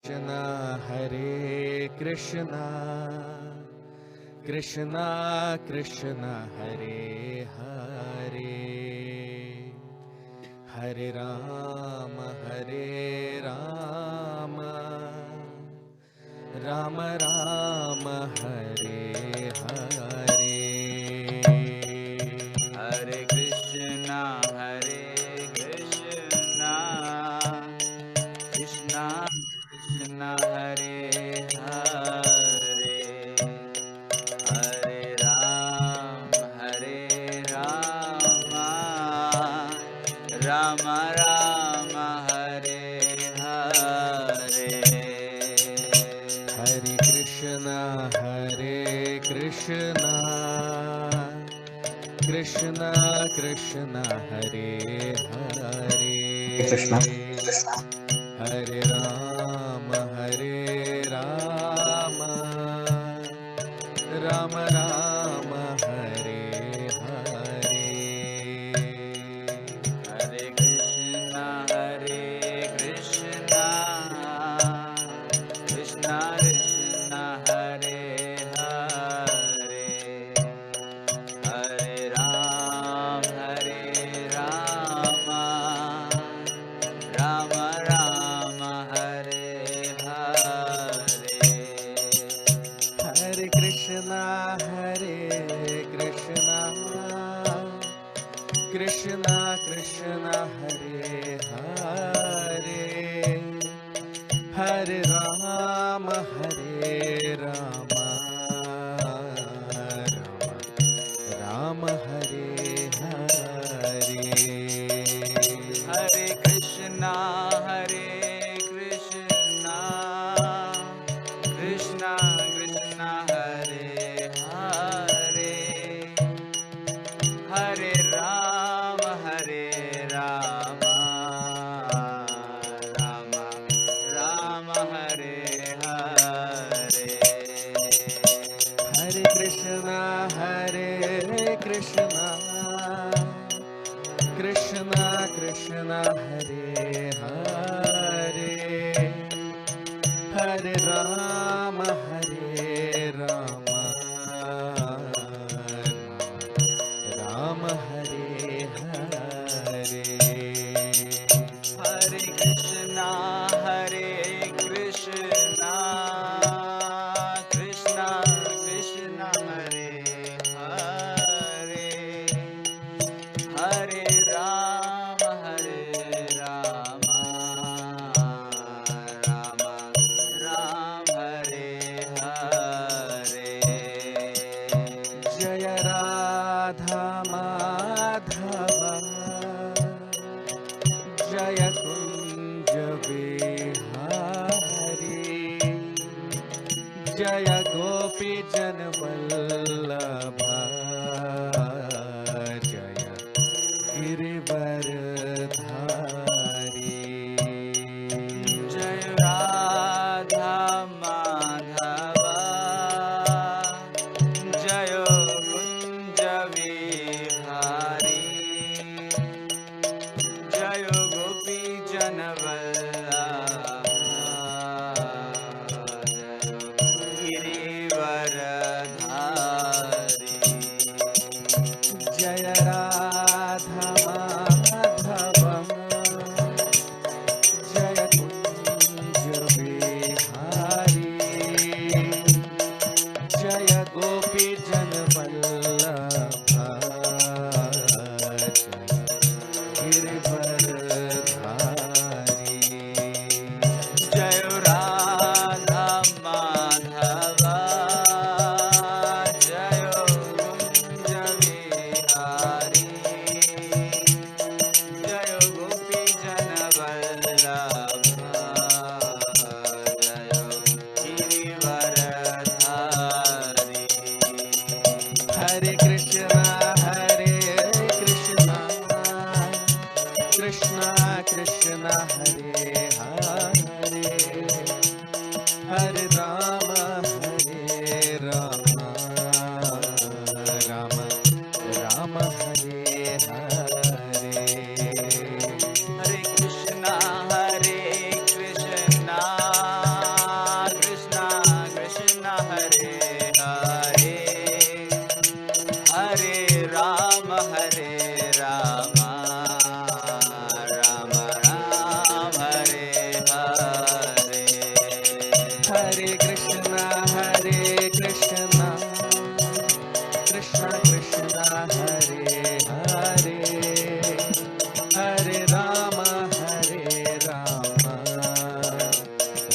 Krishna Hare Krishna Krishna Krishna Hare Hare Hare Rama Hare Rama Rama Rama Hare Hare Hare Krishna Krishna Krishna Hare Hare Hare Rama Rama Rama Hare Hare Hare Krishna Krishna Krishna Hare Hare Krishna. Hare Rama Rama Rama Hare Hare Hare Krishna Krishna Krishna Hare Hare Hare Rama Rama Rama Hare Hare Hare Krishna Krishna Krishna Hare Hare Hare Rama Rama Rama Hare Hare Hare Krishna Krishna Krishna Hare Hare Hare Rama Rama Rama Hare Hare Hare Krishna Krishna Krishna Hare Hare Hare Rama Rama Rama Hare Hare Hare Krishna Krishna Krishna Hare Hare Hare Rama Rama Rama Hare Hare Jaya Radha Madhava Jaya Kunja Vihari Jaya Gopi Janvallabha Jaya Girivardhari Jai Radha Madhava Jayo Kunja Vihari Jayo Gopi Janavallabha Jayo Girivardhari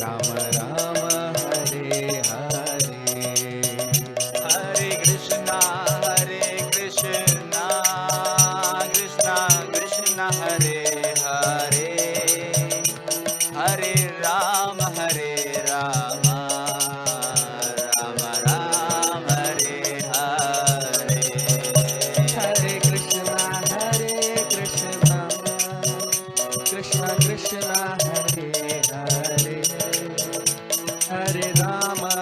Ram Ram Hare Hare Hare Krishna, Krishna Krishna, Hare Hare, Hare Rama, Rama Rama, Hare Hare. Hare Krishna Krishna Krishna Hare Hare Hare Rama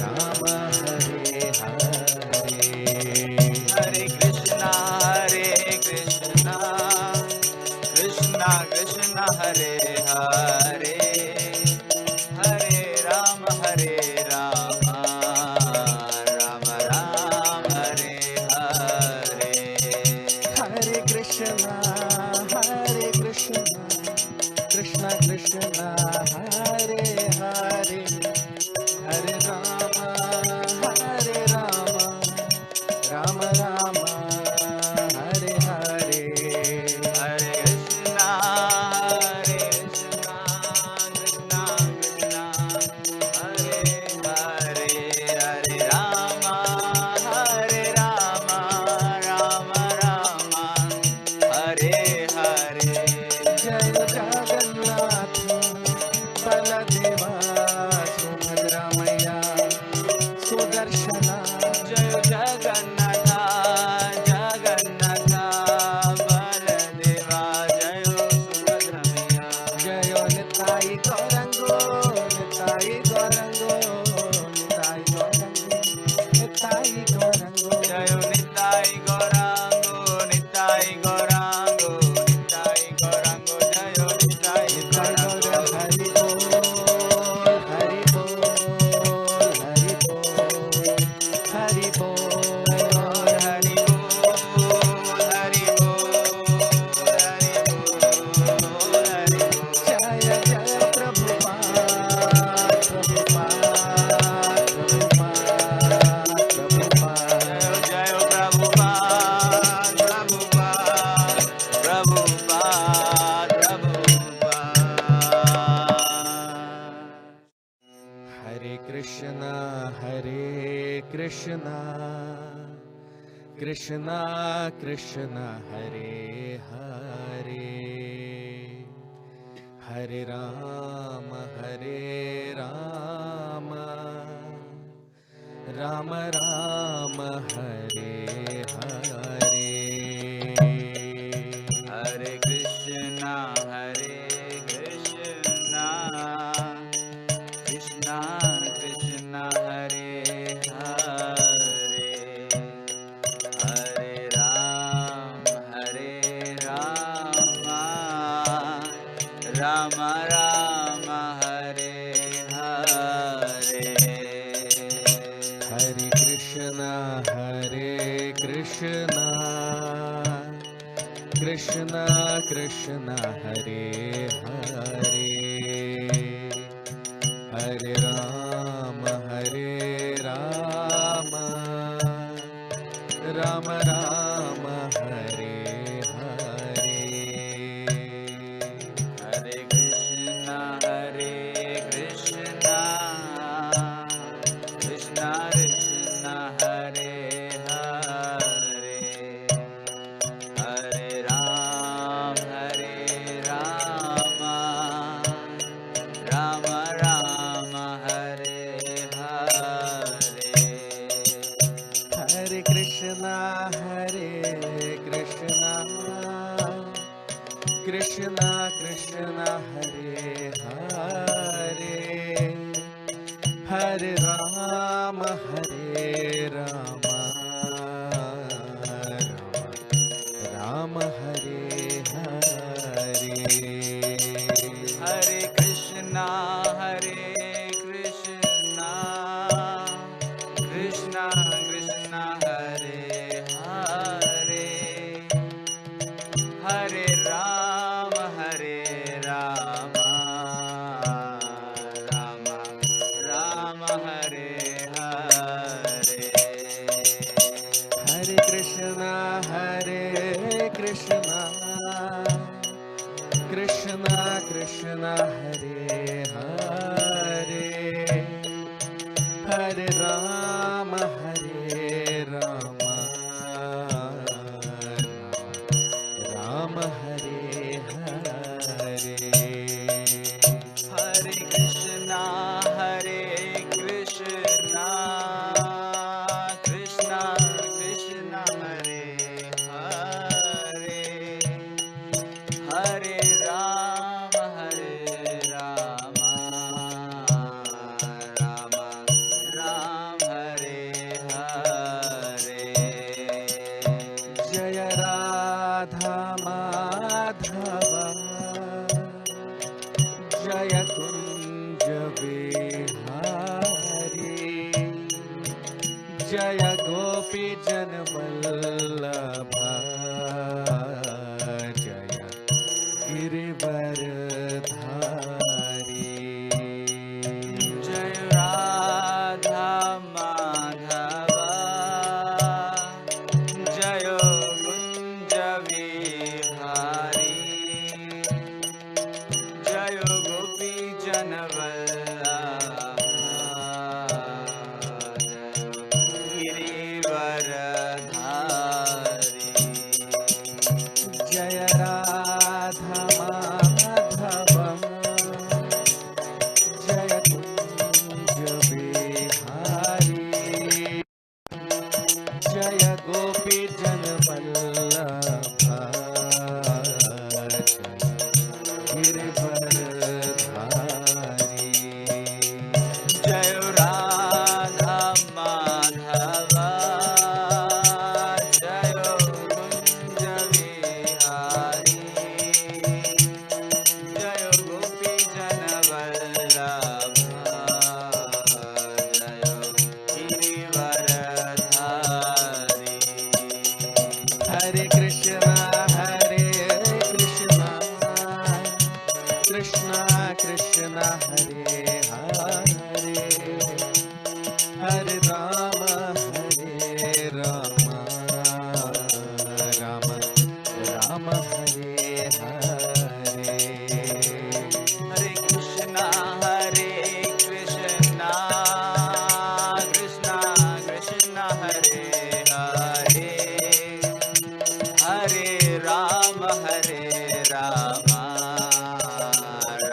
Rama Hare Hare Hare Krishna, Krishna Krishna, Hare Hare, Hare Rama, Rama Rama, Hare Hare. Hare Krishna Krishna Krishna Hare Hare Hare Rama Rama Rama Hare Hare Hare Krishna, Krishna Krishna, Hare Hare, Hare Rama, Rama Rama, Hare Hare. Jai Jagannath Baladeva Subhadra Maya Sudarshana Jai Jagannatha, Baladeva, Jai Subhadramaya. Jayo Nitai Gaurango Nitai Gaurango Nitai Gaurango Nitai Gaurango Jai Nitai Gaurango, Nitai Gaurango, Nitai Gaurango, Jai Nitai Nitai Gaurango. Gaura Hari Bol Hari Bol Hari Bol Hari Bol Hari Bol, Hari Bol, Hari Bol. Jaya Jaya Prabhupada Prabhupada Prabhupada Jai Prabhupada, Prabhupada. Hare Krishna Krishna Krishna Hare Hare Hare Rama Rama Rama Hare Hare Hare Krishna, Krishna Krishna, Hare Hare, Hare Rama, Rama Rama, Hare Hare. Hare Krishna Krishna Krishna Hare Hare Hare Rama Rama Rama Hare Hare Hare Krishna, Krishna Krishna, Hare Hare, Hare Rama, Rama Rama, Hare Hare. Hare Krishna Krishna Krishna Hare Hare Hare Rama Rama Hare Hare Hare Krishna, Krishna Krishna Krishna, Hare Hare, Hare Rama, Rama Rama, Hare Hare. Krishna Krishna Hare Hare Hare Rama Rama Hare Hare Hare Krishna, Krishna Krishna, Hare Hare, Hare Rama, Rama Rama, Hare Hare. Jaya Radha Madhava Jaya Kunja Vihari Jaya Gopi Janvallabha Jaya Girivaradhari Jai Radha Madhava, Jayo Gunja Vihari, Jayo Gopi Janavallabha, Girivaradhari. Jaya Radha Madhava Jaya Kunja Vihari Jaya Gopi Janvallabha Girivaradhari Jai Radha Madhava, Jayo Gunja Vihari, Jayo Gopi Janavallabha, Jayo Girivaradhari. Hare Krishna Krishna Krishna Hare Hare Hare Rama Rama Rama Hare Hare Hare Krishna, Krishna Krishna, Hare Hare, Hare Rama,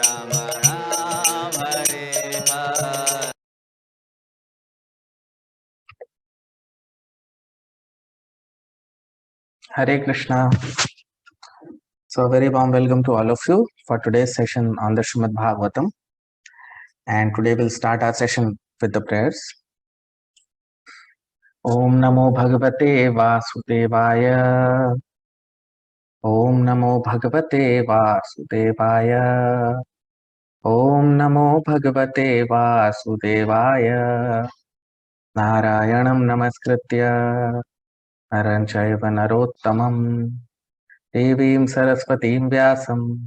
Rama Rama, Hare Hare. Hare Krishna. So, a very warm welcome to all of you for today's session on the Srimad Bhagavatam. And today we'll start our session with the prayers. Om Namo Bhagavate Vasudevaya. Om Namo Bhagavate Vasudevaya. Om Namo Bhagavate Vasudevaya. Narayanam Namaskritya Naranchayva Narottamam Devim Saraswatim Vyasam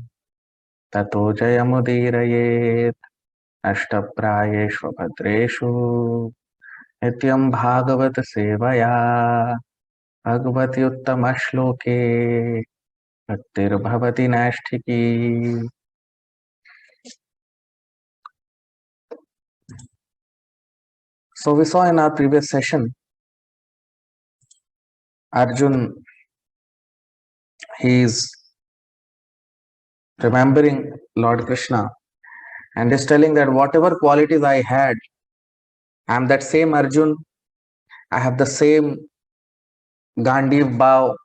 Tato Jayamudiraye अष्टप्रायेषु भद्रेषु नित्यं भागवत सेवया भगवति उत्तमश्लोके भक्तिर्भवति नैष्ठिकी. So we saw in our previous session, Arjun, he is remembering Lord Krishna and is telling that whatever qualities I had, I am that same Arjun, I have the same Gandiv bow,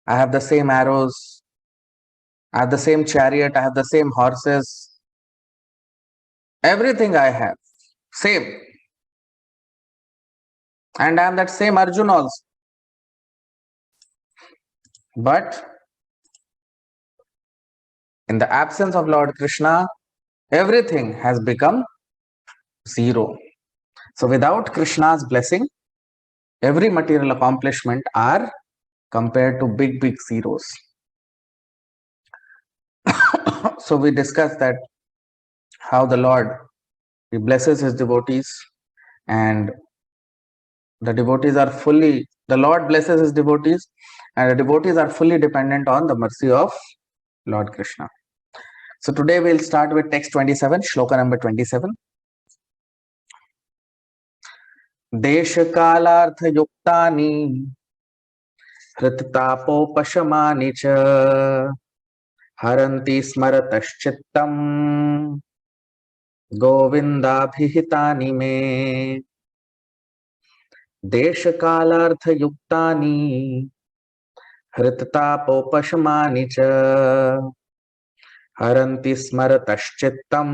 I have the same arrows, I have the same chariot, I have the same horses, everything I have, same. And I am that same Arjun also. But in the absence of Lord Krishna, everything has become zero. So without Krishna's blessing, every material accomplishment are compared to big, big zeros. So we discussed that how the Lord, he blesses his devotees, and the Lord blesses his devotees, and the devotees are fully dependent on the mercy of Lord Krishna. So today we'll start with text 27, shloka number 27. Desha kalartha yuktani hrittapopasamani cha haranti smarataschitam govindabhihitani me. Desha kalartha yuktani hrittapopasamani cha haranti smarataschitam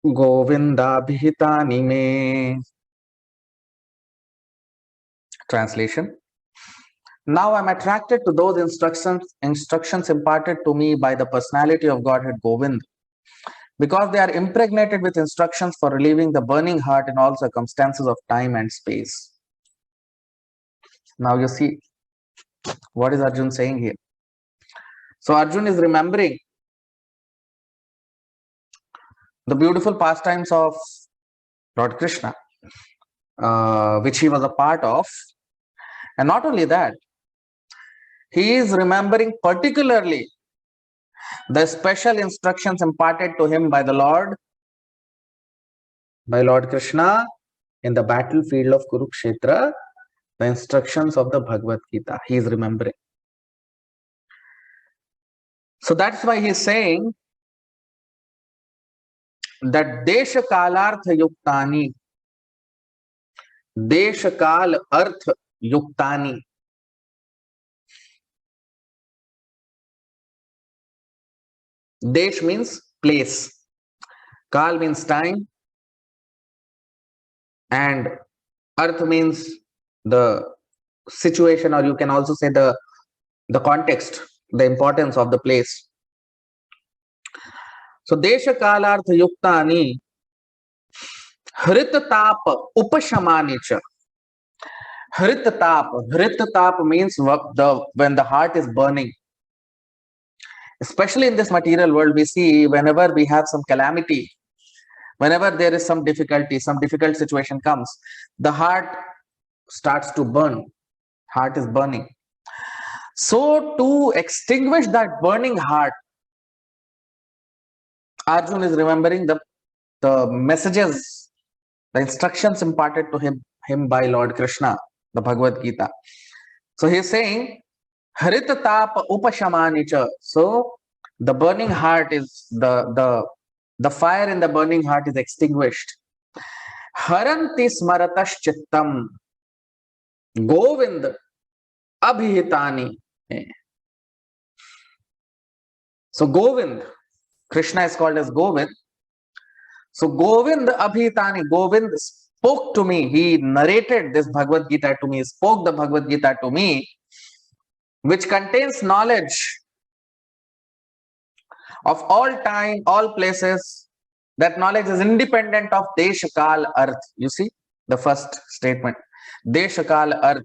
govindabhihitani me. Translation. Now I'm attracted to those instructions imparted to me by the personality of Godhead Govind, because they are impregnated with instructions for relieving the burning heart in all circumstances of time and space. Now you see, what is Arjun saying here? So Arjun is remembering the beautiful pastimes of Lord Krishna, which he was a part of. And not only that, he is remembering particularly the special instructions imparted to him by the Lord Krishna in the battlefield of Kurukshetra, the instructions of the Bhagavad Gita. He is remembering. So that's why he is saying that Desha Kalartha Yuktani, Desha Kal Artha Yuktani. Desh means place, Kal means time, and Arth means the situation, or you can also say the context, the importance of the place. So Desha Kalartha Yuktani Hritatap Upashamani cha. Hritatap means when the heart is burning. Especially in this material world, we see whenever we have some calamity, whenever there is some difficulty, some difficult situation comes, the heart starts to burn. Heart is burning. So to extinguish that burning heart, Arjun is remembering the messages, the instructions imparted to him by Lord Krishna, the Bhagavad Gita. So he is saying, Hritatap Upashamani cha. So the burning heart is the fire in the burning heart is extinguished. Haranti smaratas chittam Govind abhihitani. So Govind, Krishna is called as Govind. So Govind abhihitani, Govind spoke to me. He narrated this Bhagavad Gita to me, spoke the Bhagavad Gita to me, which contains knowledge of all time, all places. That knowledge is independent of Desha, Kal, Arth. You see the first statement, Desha, Kal, Arth.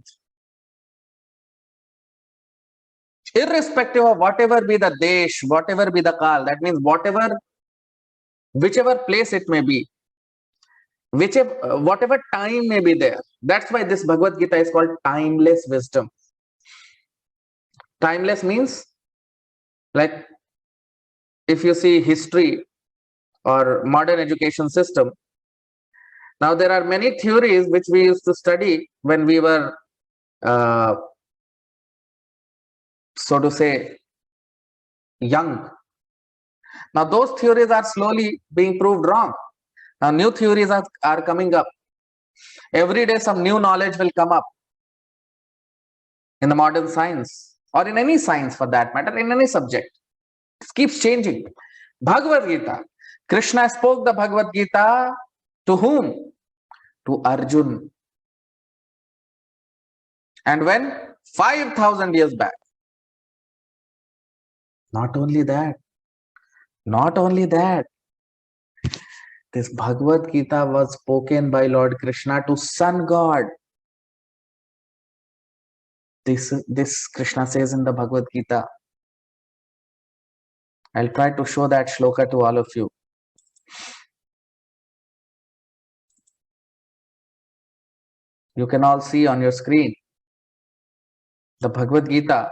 Irrespective of whatever be the Desh, whatever be the Kal, that means whichever place it may be, whatever time may be there. That's why this Bhagavad Gita is called timeless wisdom. Timeless means, like, if you see history or modern education system, now there are many theories which we used to study when we were so to say young. Now those theories are slowly being proved wrong. Now new theories are coming up. Every day some new knowledge will come up in the modern science, or in any science for that matter, in any subject. It keeps changing. Bhagavad Gita, Krishna spoke the Bhagavad Gita to whom? To Arjun. And when? 5,000 years back. Not only that, this Bhagavad Gita was spoken by Lord Krishna to Sun God. This Krishna says in the Bhagavad Gita. I'll try to show that shloka to all of you. You can all see on your screen the Bhagavad Gita.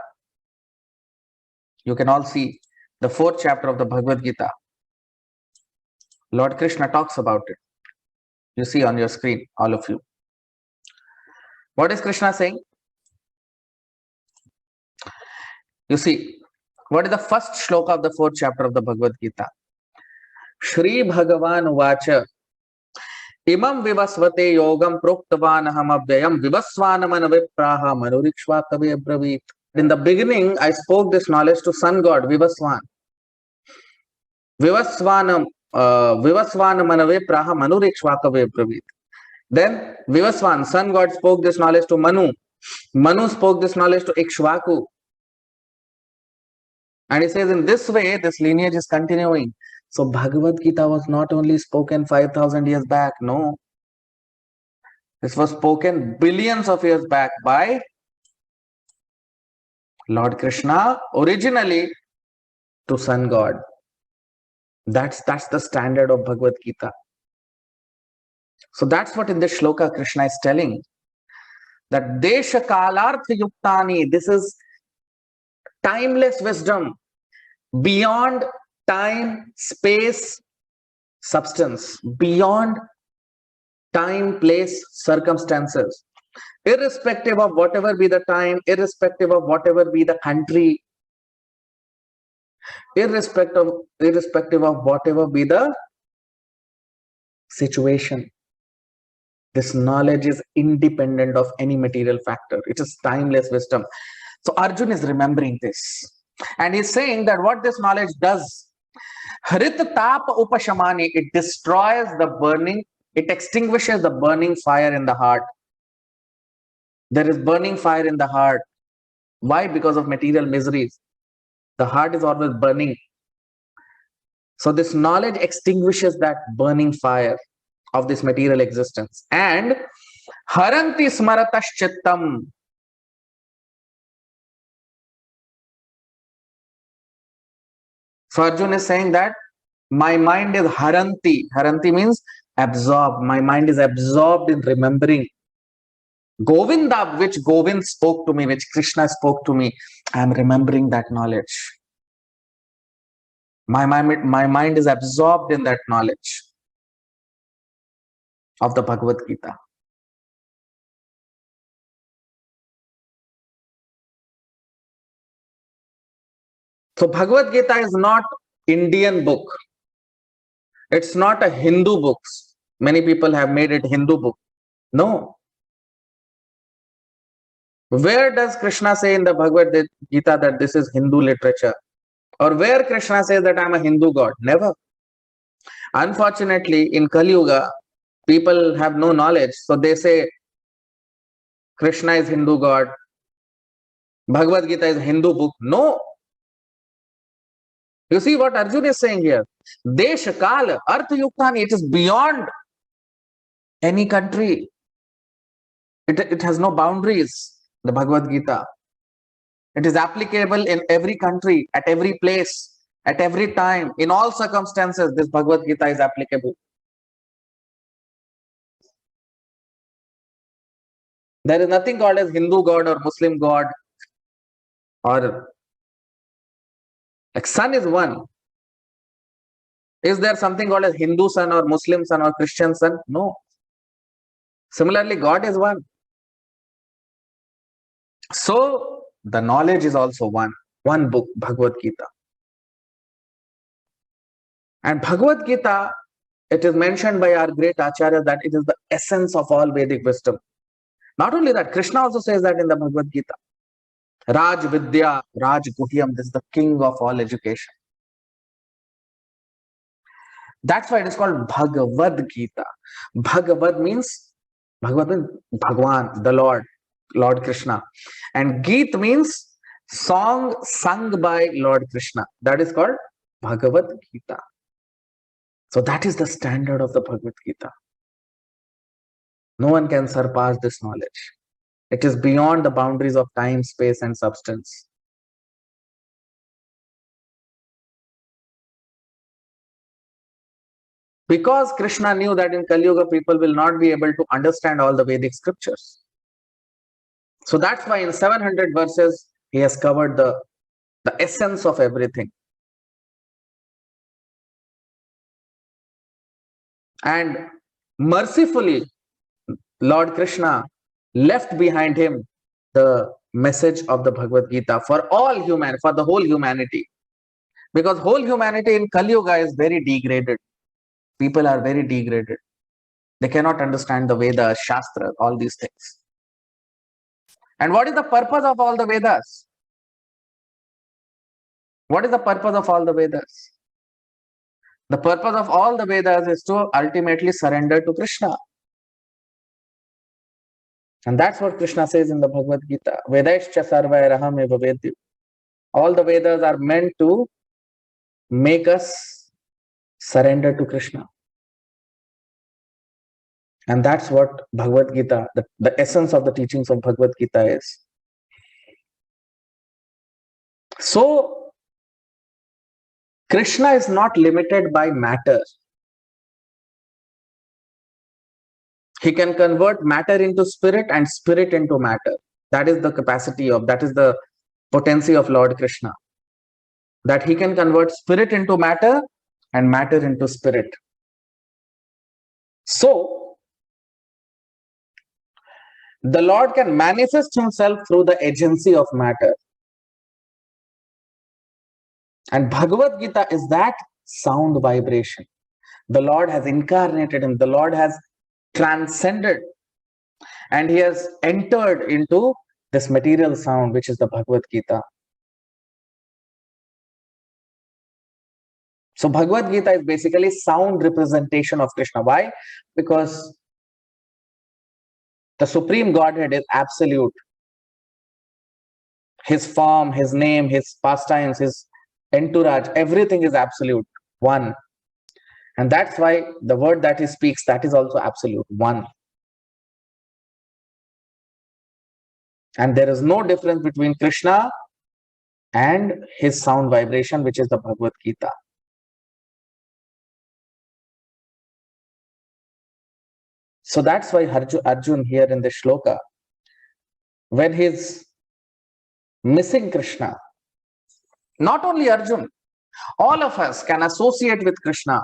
You can all see. the 4th chapter of the Bhagavad Gita, Lord Krishna talks about it. You see on your screen, all of you. What is Krishna saying? You see, what is the first shloka of the 4th chapter of the Bhagavad Gita? Shri Bhagavan Vacha Imam Vivasvate Yogam Proktavan Avyayam Vivasvanam Vipraha Manurikshva Kavi Abravit. In the beginning, I spoke this knowledge to sun god Vivasvan. Vivasvanam Vivasvanam Vipraha Manurikshva Kavi Abravit. Then Vivasvan, sun god, spoke this knowledge to Manu. Manu spoke this knowledge to Ikshvaku. And he says, in this way, this lineage is continuing. So Bhagavad Gita was not only spoken 5,000 years back, no. This was spoken billions of years back by Lord Krishna, originally to sun god. That's the standard of Bhagavad Gita. So that's what in this shloka Krishna is telling. That Desha Kalartha Yuktani, this is timeless wisdom beyond time, space, substance, beyond time, place, circumstances, irrespective of whatever be the time, irrespective of whatever be the country, irrespective of whatever be the situation. This knowledge is independent of any material factor. It is timeless wisdom. So Arjun is remembering this. And he's saying that what this knowledge does, Harit Tapa Upashamani, it destroys the burning, it extinguishes the burning fire in the heart. There is burning fire in the heart. Why? Because of material miseries. The heart is always burning. So this knowledge extinguishes that burning fire of this material existence. And Haranti Smaratas Chittam. So Arjun is saying that my mind is haranti. Haranti means absorbed. My mind is absorbed in remembering. Govinda, which Govind spoke to me, which Krishna spoke to me, I am remembering that knowledge. My mind is absorbed in that knowledge of the Bhagavad Gita. So Bhagavad Gita is not Indian book. It's not a Hindu book. Many people have made it Hindu book. No. Where does Krishna say in the Bhagavad Gita that this is Hindu literature? Or where Krishna says that I'm a Hindu god? Never. Unfortunately, in Kali Yuga, people have no knowledge. So they say Krishna is Hindu god. Bhagavad Gita is a Hindu book. No. You see what Arjun is saying here? Desha Kala, Artha Yuktani, it is beyond any country. It has no boundaries, the Bhagavad Gita. It is applicable in every country, at every place, at every time, in all circumstances, this Bhagavad Gita is applicable. There is nothing called as Hindu god or Muslim god, or like sun is one. Is there something called as Hindu sun or Muslim sun or Christian sun? No. Similarly, God is one. So the knowledge is also one book, Bhagavad Gita. And Bhagavad Gita, it is mentioned by our great Acharya that it is the essence of all Vedic wisdom. Not only that, Krishna also says that in the Bhagavad Gita. Raj Vidya, Raj Guhyam, this is the king of all education. That's why it is called Bhagavad Gita. Bhagavad means Bhagwan, the Lord, Lord Krishna. And Geet means song sung by Lord Krishna. That is called Bhagavad Gita. So that is the standard of the Bhagavad Gita. No one can surpass this knowledge. It is beyond the boundaries of time, space, and substance. Because Krishna knew that in Kali Yuga people will not be able to understand all the Vedic scriptures. So that's why in 700 verses he has covered the essence of everything. And mercifully, Lord Krishna left behind him the message of the Bhagavad Gita for all human, for the whole humanity. Because whole humanity in Kali Yuga is very degraded. People are very degraded. They cannot understand the Vedas, Shastra, all these things. And what is the purpose of all the Vedas? What is the purpose of all the Vedas? The purpose of all the Vedas is to ultimately surrender to Krishna. And that's what Krishna says in the Bhagavad Gita. Vedaischa sarvairaham eva vedyu. All the Vedas are meant to make us surrender to Krishna. And that's what Bhagavad Gita, the essence of the teachings of Bhagavad Gita is. So, Krishna is not limited by matter. He can convert matter into spirit and spirit into matter. That is the capacity of, that is the potency of Lord Krishna. That he can convert spirit into matter and matter into spirit. So, the Lord can manifest himself through the agency of matter. And Bhagavad Gita is that sound vibration. The Lord has incarnated him. The Lord has transcended. And he has entered into this material sound, which is the Bhagavad Gita. So Bhagavad Gita is basically sound representation of Krishna. Why? Because the Supreme Godhead is absolute. His form, his name, his pastimes, his entourage, everything is absolute, one. And that's why the word that he speaks, that is also absolute, one. And there is no difference between Krishna and his sound vibration, which is the Bhagavad Gita. So that's why Arjun here in the shloka, when he's missing Krishna, not only Arjun, all of us can associate with Krishna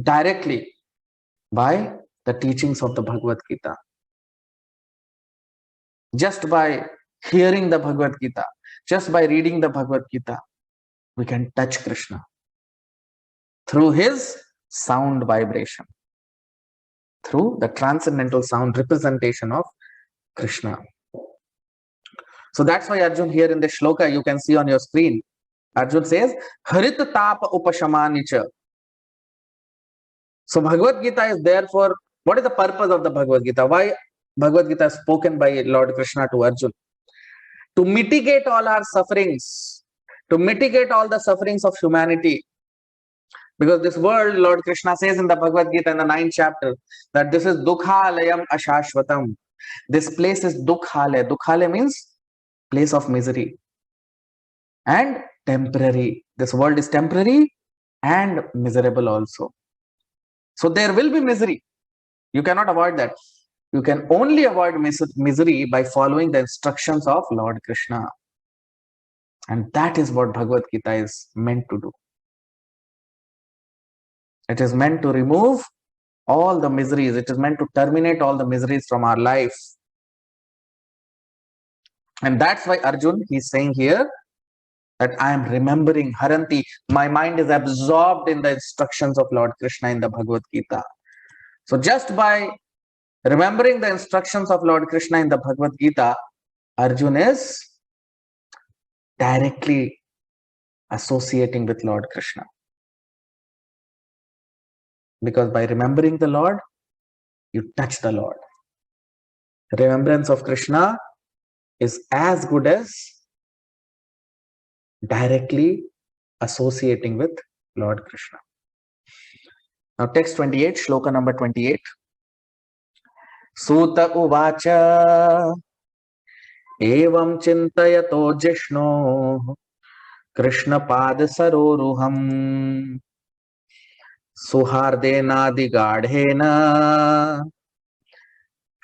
directly by the teachings of the Bhagavad Gita. Just by hearing the Bhagavad Gita, just by reading the Bhagavad Gita, we can touch Krishna through his sound vibration, through the transcendental sound representation of Krishna. So that's why Arjun here in the shloka, you can see on your screen, Arjun says, Harit Tapa Upashamanicha. So Bhagavad Gita is therefore, what is the purpose of the Bhagavad Gita? Why Bhagavad Gita is spoken by Lord Krishna to Arjun? To mitigate all our sufferings, to mitigate all the sufferings of humanity. Because this world, Lord Krishna says in the Bhagavad Gita in the 9th chapter, that this is Dukhalayam Ashashvatam. This place is Dukhalaya. Dukhalaya means place of misery and temporary. This world is temporary and miserable also. So there will be misery. You cannot avoid that. You can only avoid misery by following the instructions of Lord Krishna. And that is what Bhagavad Gita is meant to do. It is meant to remove all the miseries. It is meant to terminate all the miseries from our life. And that's why Arjun, he's saying here that I am remembering Haranti. My mind is absorbed in the instructions of Lord Krishna in the Bhagavad Gita. So just by remembering the instructions of Lord Krishna in the Bhagavad Gita, Arjun is directly associating with Lord Krishna. Because by remembering the Lord, you touch the Lord. Remembrance of Krishna is as good as directly associating with Lord Krishna. Now text 28, shloka number 28. Suta uvacha evam chintayato jishno Krishna pad saroruham suhardena digadhena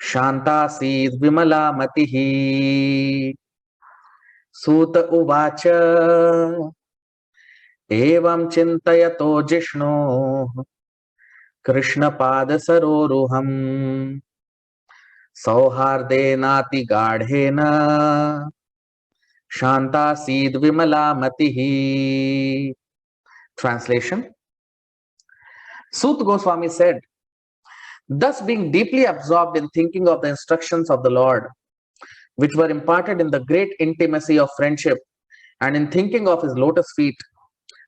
Shantasid Vimala Matihi. Suta Uvacha Evam Chintayato Jishno Krishna pada saroruham Sauhardenaati gadhena Shanta Sid Vimala Matihi. Translation. Sut Goswami said, thus being deeply absorbed in thinking of the instructions of the Lord, which were imparted in the great intimacy of friendship, and in thinking of his lotus feet,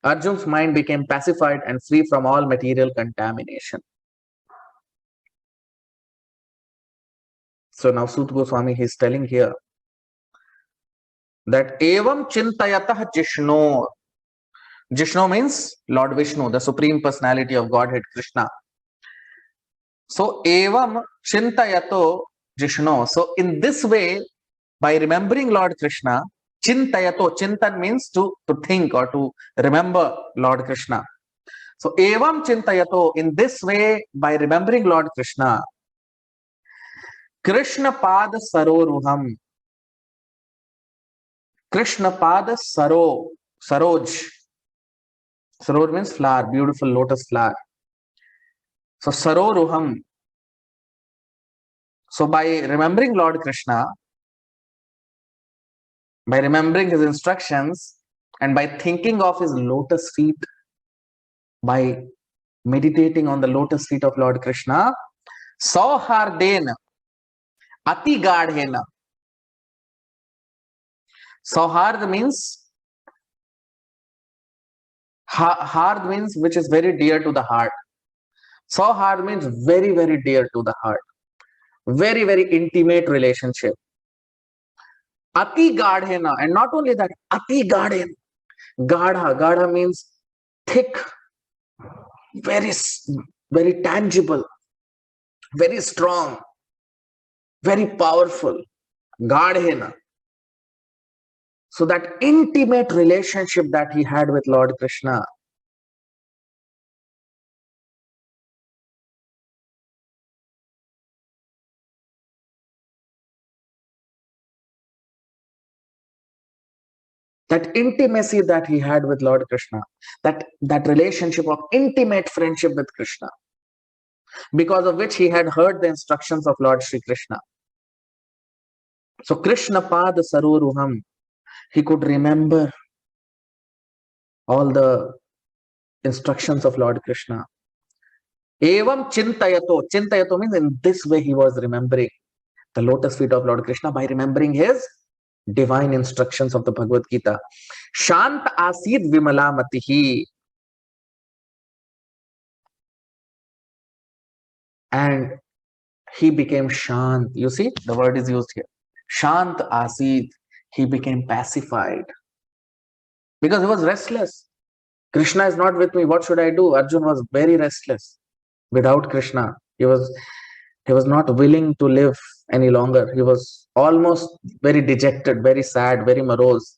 Arjun's mind became pacified and free from all material contamination. So now Sut Goswami is telling here that Evam Chintayatah Jishno. Jishno means Lord Vishnu, the Supreme Personality of Godhead Krishna. So Evam Chintayato Jishno. So in this way, by remembering Lord Krishna, Chintayato, Chintan means to think or to remember Lord Krishna. So Evam Chintayato, in this way, by remembering Lord Krishna, Krishna Pada Saroruham. Krishna Pada Saro, Saroj. Saroj means flower, beautiful lotus flower. So Saroruham. So by remembering Lord Krishna, by remembering his instructions, and by thinking of his lotus feet, by meditating on the lotus feet of Lord Krishna, Sauhardena, Ati Gadhena. Sauhard means hard means which is very dear to the heart. Sauhard means very, very dear to the heart. Very, very intimate relationship. Ati Gadhena, and not only that, Ati Gadhen. Gadha. Gadha means thick, very, very tangible, very strong, very powerful. Gadhena. So that intimate relationship that he had with Lord Krishna, that intimacy that he had with Lord Krishna, that relationship of intimate friendship with Krishna, because of which he had heard the instructions of Lord Sri Krishna. So Krishna Pada Saroruham, he could remember all the instructions of Lord Krishna. Evam Chintayato. Chintayato means in this way he was remembering the lotus feet of Lord Krishna by remembering his divine instructions of the Bhagavad Gita. Shant Asid Vimalamatihi. And he became Shant. You see, the word is used here. Shant Asid. He became pacified. Because he was restless. Krishna is not with me. What should I do? Arjun was very restless. Without Krishna, he was not willing to live any longer. He was almost very dejected, very sad, very morose.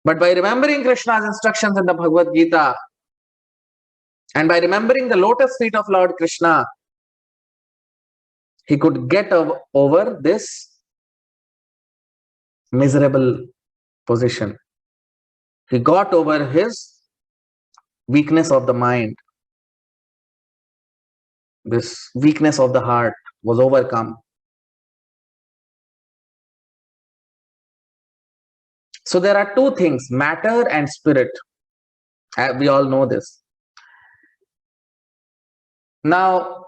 But by remembering Krishna's instructions in the Bhagavad Gita, and by remembering the lotus feet of Lord Krishna, he could get over this miserable position. He got over his weakness of the mind. This weakness of the heart was overcome. So there are two things, matter and spirit. We all know this. Now,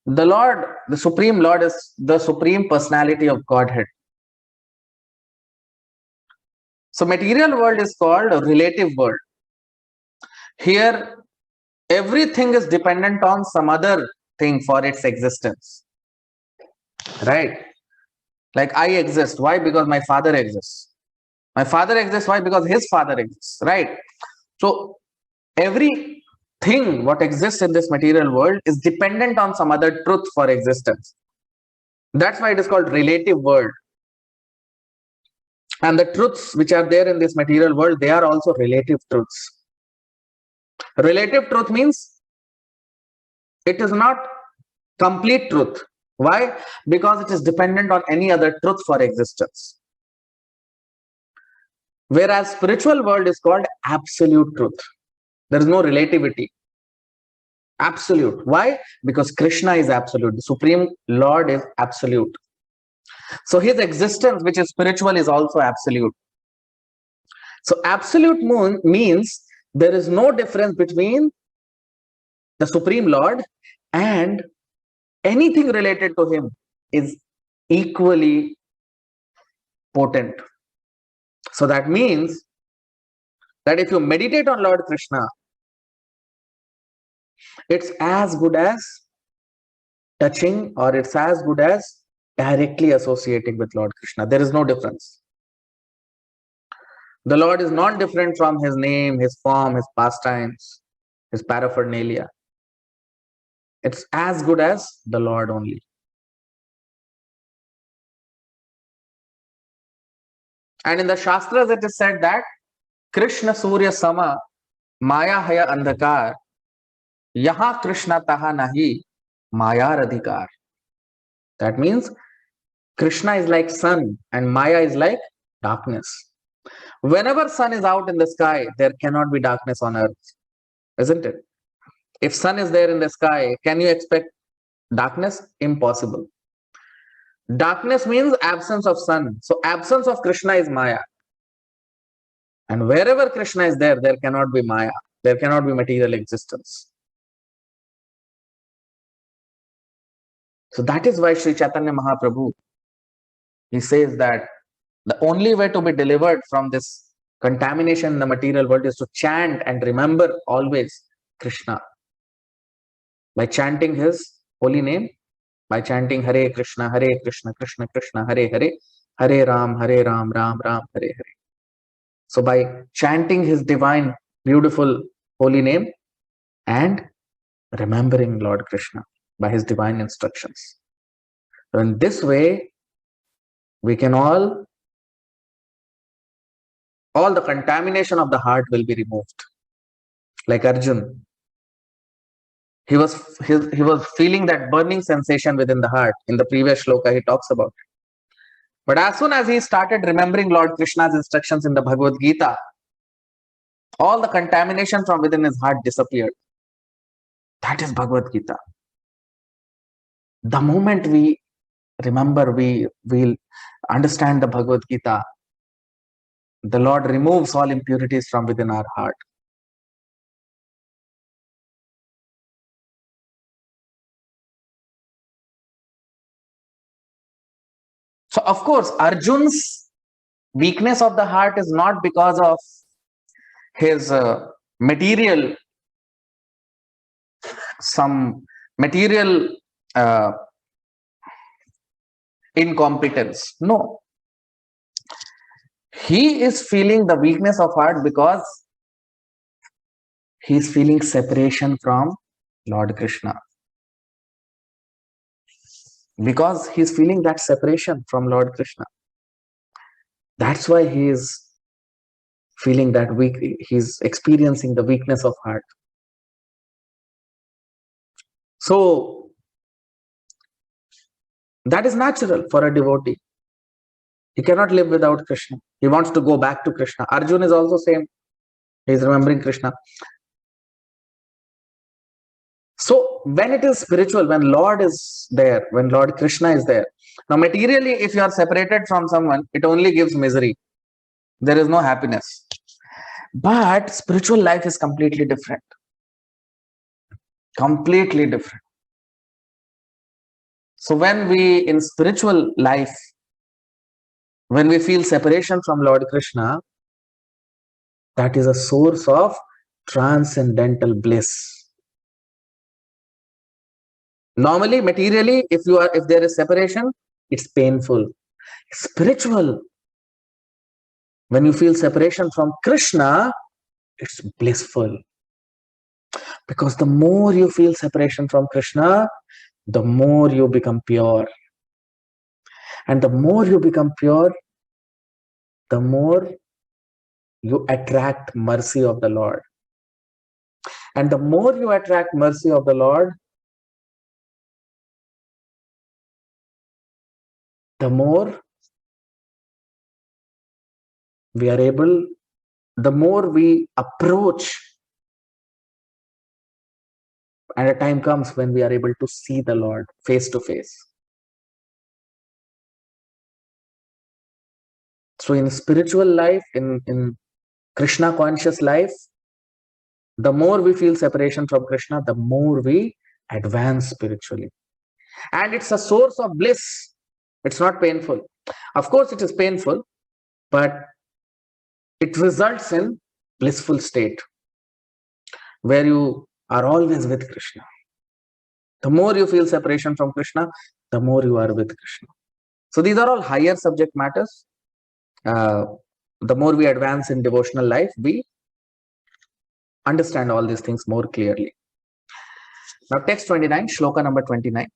the Lord, the Supreme Lord, is the Supreme Personality of Godhead. So material world is called a relative world. Here, everything is dependent on some other thing for its existence. Right? Like I exist. Why? Because my father exists. My father exists. Why? Because his father exists. Right? So everything what exists in this material world is dependent on some other truth for existence. That's why it is called relative world. And the truths which are there in this material world, they are also relative truths. Relative truth means it is not complete truth. Why? Because it is dependent on any other truth for existence. Whereas spiritual world is called absolute truth. There is no relativity. Absolute. Why? Because Krishna is absolute. The Supreme Lord is absolute. So his existence, which is spiritual, is also absolute. So absolute means there is no difference between the Supreme Lord and anything related to him is equally potent. So that means that if you meditate on Lord Krishna, it's as good as touching, or it's as good as directly associating with Lord Krishna. There is no difference. The Lord is not different from his name, his form, his pastimes, his paraphernalia. It's as good as the Lord only. And in the Shastras, it is said that Krishna Surya Sama Maya Haya Andhakar Yaha Krishna Taha Nahi Maya Radhikar. That means Krishna is like sun and Maya is like darkness. Whenever sun is out in the sky, there cannot be darkness on earth, isn't it? If sun is there in the sky, can you expect darkness? Impossible. Darkness means absence of sun. So absence of Krishna is Maya. And wherever Krishna is there, there cannot be Maya. There cannot be material existence. So that is why Sri Chaitanya Mahaprabhu, he says that the only way to be delivered from this contamination in the material world is to chant and remember always Krishna. By chanting his holy name, by chanting Hare Krishna, Krishna Krishna, Hare Hare, Hare Ram, Ram Ram, Hare Hare. So by chanting his divine, beautiful, holy name and remembering Lord Krishna by his divine instructions. So in this way, we can all the contamination of the heart will be removed. Like Arjun, he was feeling that burning sensation within the heart. In the previous shloka, he talks about it. But as soon as he started remembering Lord Krishna's instructions in the Bhagavad Gita, all the contamination from within his heart disappeared. That is Bhagavad Gita. The moment we remember, we will understand the Bhagavad Gita, the Lord removes all impurities from within our heart. So, of course, Arjun's weakness of the heart is not because of his material, some material incompetence. No. He is feeling the weakness of heart because he is feeling separation from Lord Krishna. Because he is feeling that separation from Lord Krishna. That's why he is feeling that weak, he's experiencing the weakness of heart. So that is natural for a devotee. He cannot live without Krishna. He wants to go back to Krishna. Arjun is also same. He is remembering Krishna. So when it is spiritual, when Lord is there, when Lord Krishna is there. Now materially, if you are separated from someone, it only gives misery. There is no happiness. But spiritual life is completely different. Completely different. So when we, in spiritual life, when we feel separation from Lord Krishna, that is a source of transcendental bliss. Normally, materially, if there is separation, it's painful. Spiritual, when you feel separation from Krishna, it's blissful. Because the more you feel separation from Krishna, the more you become pure. And the more you become pure, the more you attract mercy of the Lord. And the more you attract mercy of the Lord, the more we are able, the more we approach And a time comes when we are able to see the Lord face to face. So in spiritual life, in Krishna conscious life, the more we feel separation from Krishna, the more we advance spiritually. And it's a source of bliss. It's not painful. Of course, it is painful, but it results in blissful state where you are always with Krishna. The more you feel separation from Krishna, the more you are with Krishna. So these are all higher subject matters. The more we advance in devotional life, we understand all these things more clearly. Now, text 29, shloka number 29.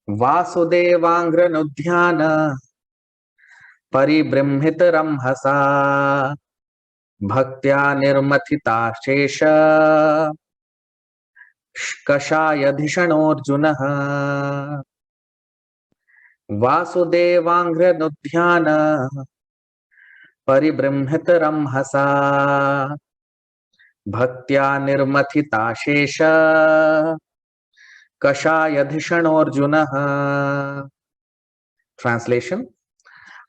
Vasudevangranudhyana परिबृंहित रंहसा भक्त्या निर्मथिता शेष कषायधिषणोऽर्जुनः वासुदेवाङ्घ्रनुध्यान परिबृंहित रंहसा भक्त्या निर्मथिता शेष कषायधिषणोऽर्जुनः. Translation: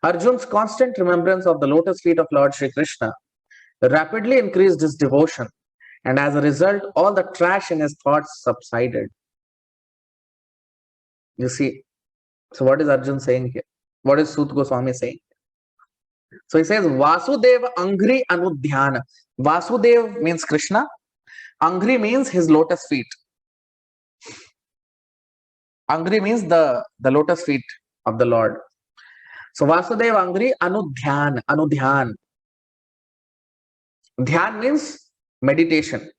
Arjun's constant remembrance of the lotus feet of Lord Shri Krishna rapidly increased his devotion, and as a result, all the trash in his thoughts subsided. You see, so what is Arjun saying here? What is Sut Goswami saying? So he says, Vasudeva Angri Anudhyana. Vasudev means Krishna. Angri means his lotus feet. Angri means the lotus feet of the Lord. So Vasudeva Angri Anudhyan. Anudhyan. Dhyan means meditation.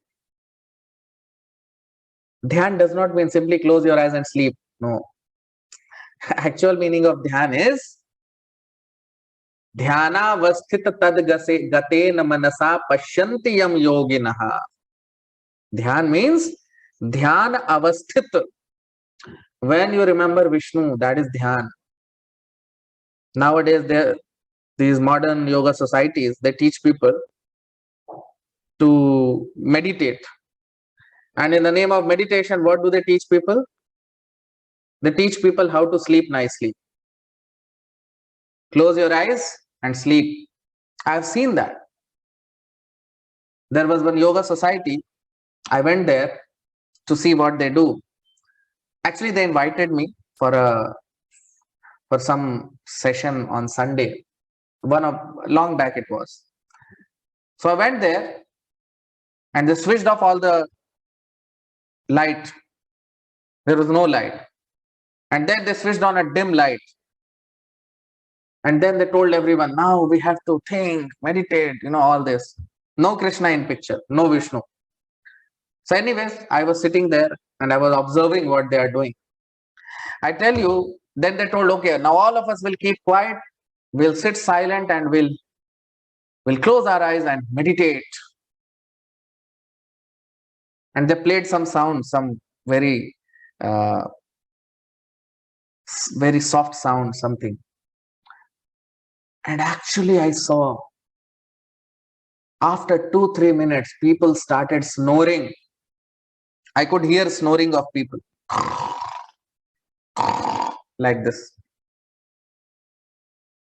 Dhyan does not mean simply close your eyes and sleep. No. Actual meaning of dhyan is dhyana vasthita tad gatena manasa pashyanti yam yoginaha. Dhyan means dhyan avasthit. When you remember Vishnu, that is dhyan. Nowadays, these modern yoga societies, they teach people to meditate. And in the name of meditation, what do they teach people? They teach people how to sleep nicely. Close your eyes and sleep. I've seen that. There was one yoga society. I went there to see what they do. Actually, they invited me for some session on Sunday. Long back it was. So I went there and they switched off all the light. There was no light. And then they switched on a dim light. And then they told everyone, now we have to think, meditate, all this. No Krishna in picture, no Vishnu. So anyways, I was sitting there and I was observing what they are doing. I tell you, then they told, okay, now all of us will keep quiet. We'll sit silent and we'll close our eyes and meditate. And they played some sound, some very soft sound, something. And actually I saw after 2-3 minutes, people started snoring. I could hear snoring of people. Like this.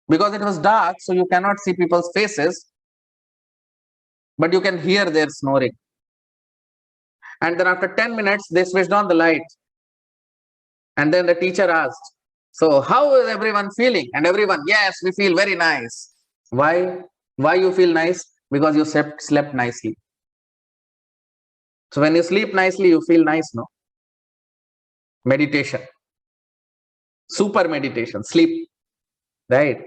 Because it was dark, so you cannot see people's faces, but you can hear their snoring. And then after 10 minutes, they switched on the light. And then the teacher asked, so how is everyone feeling? And everyone, yes, we feel very nice. Why? Why you feel nice? Because you slept nicely. So when you sleep nicely, you feel nice, no? Meditation. Super meditation, sleep. Right?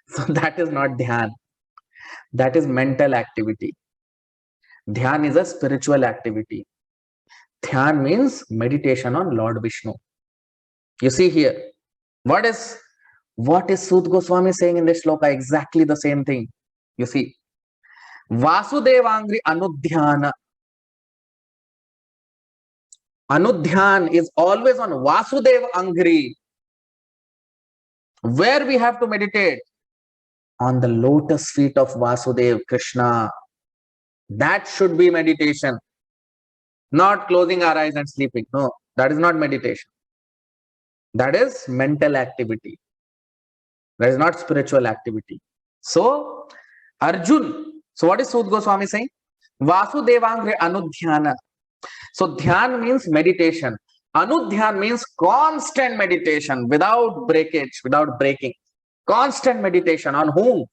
So that is not dhyan. That is mental activity. Dhyan is a spiritual activity. Dhyan means meditation on Lord Vishnu. You see here, what is Sut Goswami saying in this shloka? Exactly the same thing. You see, Vasudevangri Anudhyana. Anudhyan is always on Vasudeva Angri. Where we have to meditate? On the lotus feet of Vasudeva Krishna. That should be meditation. Not closing our eyes and sleeping. No, that is not meditation. That is mental activity. That is not spiritual activity. So, Arjun. So, what is Sud Goswami saying? Vasudevangre anudhyana. So, dhyan means meditation. Anudhyan means constant meditation without breakage, without breaking. Constant meditation on whom?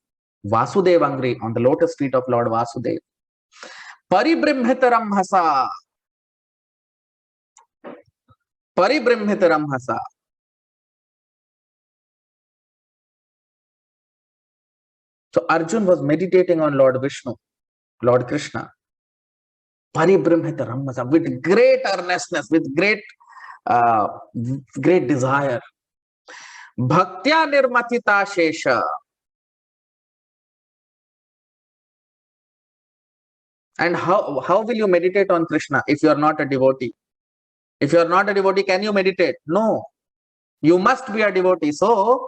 Vasudevangri, on the lotus feet of Lord Vasudeva. Paribrahmitaram hasa. Paribrahmitaram hasa. So Arjun was meditating on Lord Vishnu, Lord Krishna. Paribrahmitaram hasa, with great earnestness, with great desire. Bhaktya nirmatita shesha. And how will you meditate on Krishna if you are not a devotee? If you are not a devotee, can you meditate? No. You must be a devotee. So,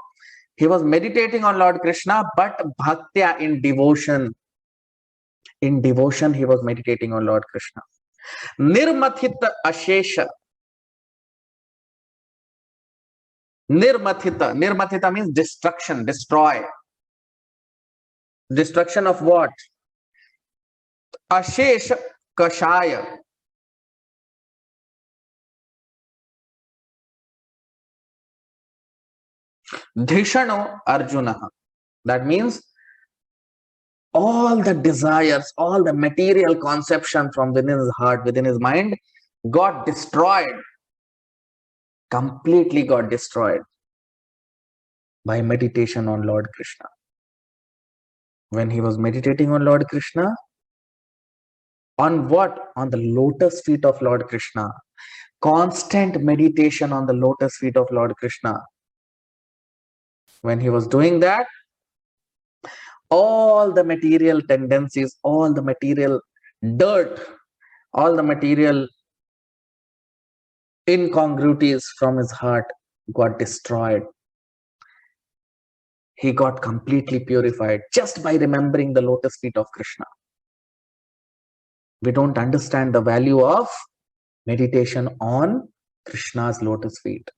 he was meditating on Lord Krishna, but bhaktya, in devotion. In devotion, he was meditating on Lord Krishna. Nirmathita ashesha. Nirmathita. Nirmathita means destruction, destroy. Destruction of what? Ashesha kashaya. Dhishano Arjuna. That means all the desires, all the material conception from within his heart, within his mind, got destroyed. Completely got destroyed by meditation on Lord Krishna. When he was meditating on Lord Krishna, on what? On the lotus feet of Lord Krishna. Constant meditation on the lotus feet of Lord Krishna. When he was doing that, all the material tendencies, all the material dirt, all the material incongruities from his heart got destroyed. He got completely purified just by remembering the lotus feet of Krishna. We don't understand the value of meditation on Krishna's lotus feet.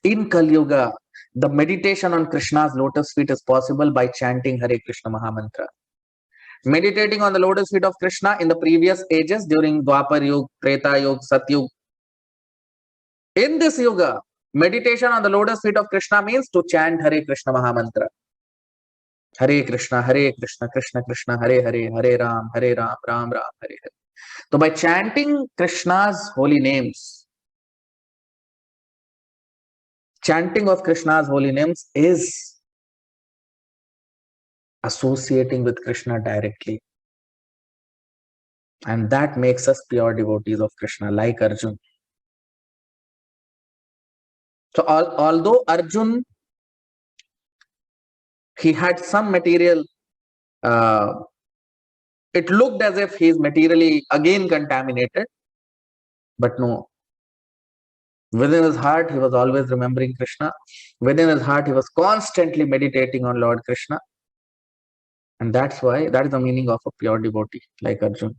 In Kali Yuga, the meditation on Krishna's lotus feet is possible by chanting Hare Krishna Mahamantra. Meditating on the lotus feet of Krishna in the previous ages during Dwapar Yuga, Treta Yuga, Satyuga. In this Yuga, meditation on the lotus feet of Krishna means to chant Hare Krishna Mahamantra. Hare Krishna, Krishna Krishna, Hare Hare, Hare Ram, Ram Ram, Hare Hare. So by chanting Krishna's holy names, chanting of Krishna's holy names is associating with Krishna directly. And that makes us pure devotees of Krishna, like Arjun. So although Arjun, he had some material, it looked as if he is materially again contaminated, but no. Within his heart, he was always remembering Krishna. Within his heart, he was constantly meditating on Lord Krishna. And that's why, that is the meaning of a pure devotee, like Arjun.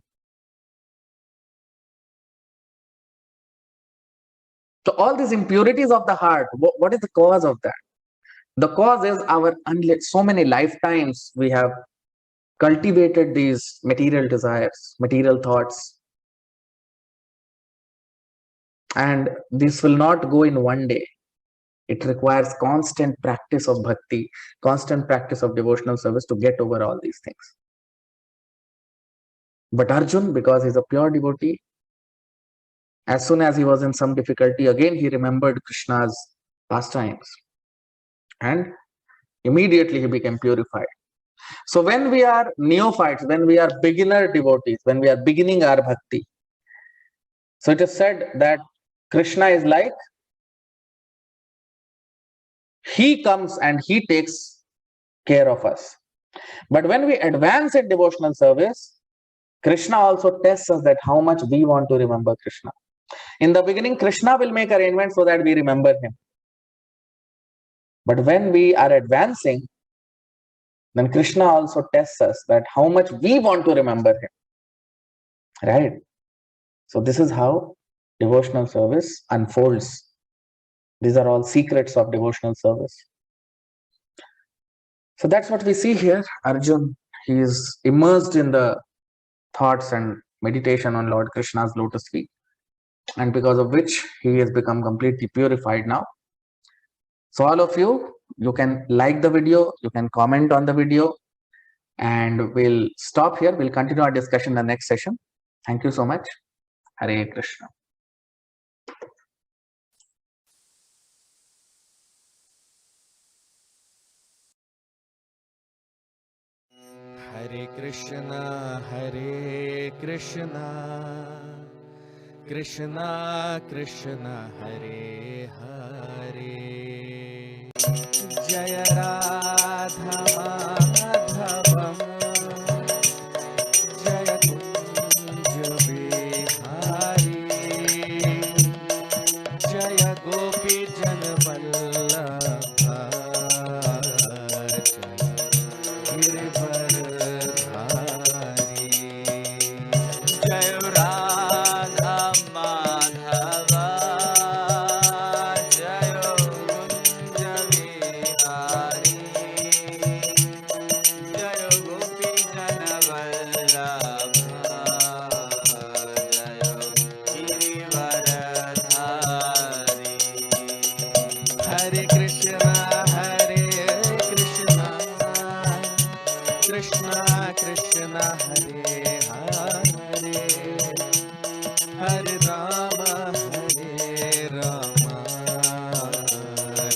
So all these impurities of the heart, what is the cause of that? The cause is our so many lifetimes we have cultivated these material desires, material thoughts. And this will not go in one day. It requires constant practice of bhakti, constant practice of devotional service to get over all these things. But Arjun, because he's a pure devotee, as soon as he was in some difficulty, again he remembered Krishna's pastimes. And immediately he became purified. So when we are neophytes, when we are beginner devotees, when we are beginning our bhakti, so it is said that Krishna is like, he comes and he takes care of us. But when we advance in devotional service, Krishna also tests us that how much we want to remember Krishna. In the beginning, Krishna will make arrangements so that we remember him. But when we are advancing, then Krishna also tests us that how much we want to remember him. right? So this is how devotional service unfolds. These are all secrets of devotional service. So that's what we see here. Arjun, he is immersed in the thoughts and meditation on Lord Krishna's lotus feet, and because of which he has become completely purified now. So all of you can like the video, you can comment on the video, and we'll stop here. We'll continue our discussion in the next session. Thank you so much. Hare Krishna. Hare Krishna, Hare Krishna, Krishna Krishna, Hare Hare. Jaya Radha Madhavam, Jaya Kunja Bihari, Jaya Gopi Janvallabha, Jaya Giridharidhari. जय राधा माधवा जय कुंज विहारी जय गोपी जन वल्लभा जय Girivardhari Hare Krishna, Hare Krishna, Krishna Krishna, Hare Hare, Hare Rama, Hare Rama, Rama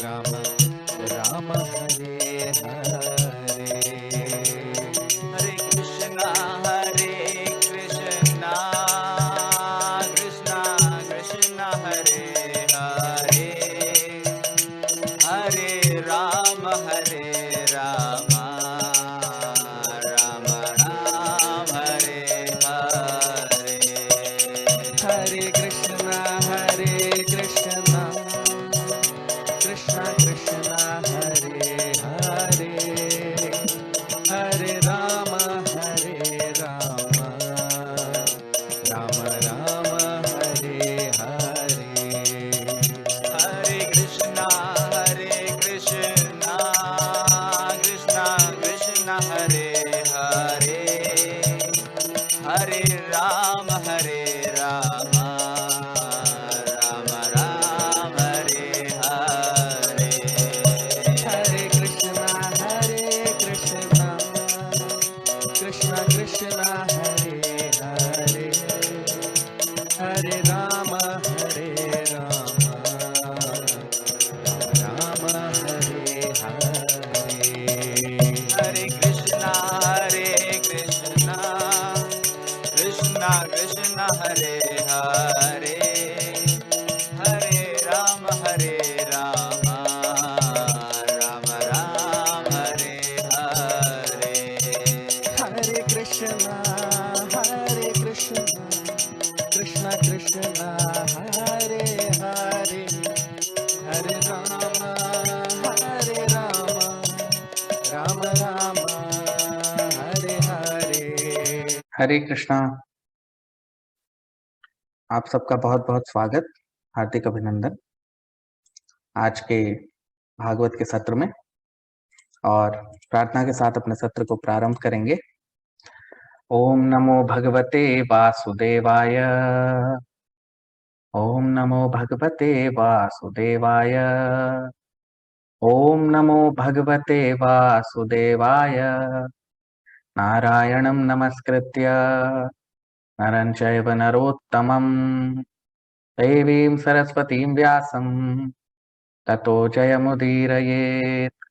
Rama, Hare Hare. Hare Krishna, Krishna Krishna, Hare Hare, Hare Rama, Rama Rama, Hare Hare. Hare Krishna, Hare Krishna, Krishna Krishna, Hare Hare, Hare Rama, Hare Rama, Rama Rama, Hare Hare. Hare Krishna, Krishna Krishna, Hare Hare, Hare Rama, Rama Rama, Hare Hare. Hare Krishna, Hare Krishna, Krishna Krishna, Hare Hare, Hare Rama, Hare Rama, Rama Hare Hare. Hare Krishna, Krishna Krishna, Hare Hare, Hare Rama, Rama Rama, Hare Hare. Hare Krishna, Krishna Krishna, Hare Hare, Hare Rama, Rama Rama, Hare Hare. हरे कृष्णा। आप सबका बहुत बहुत स्वागत, हार्दिक अभिनंदन आज के भागवत के सत्र में। और प्रार्थना के साथ अपने सत्र को प्रारंभ करेंगे। ओम नमो भगवते वासुदेवाय, ओम नमो भगवते वासुदेवाय, ओम नमो भगवते वासुदेवाय। नारायणं नमस्कृत्य नरं चैव नरोत्तमं देवीं सरस्वतीं व्यासं ततो जयमुदीरयेत्।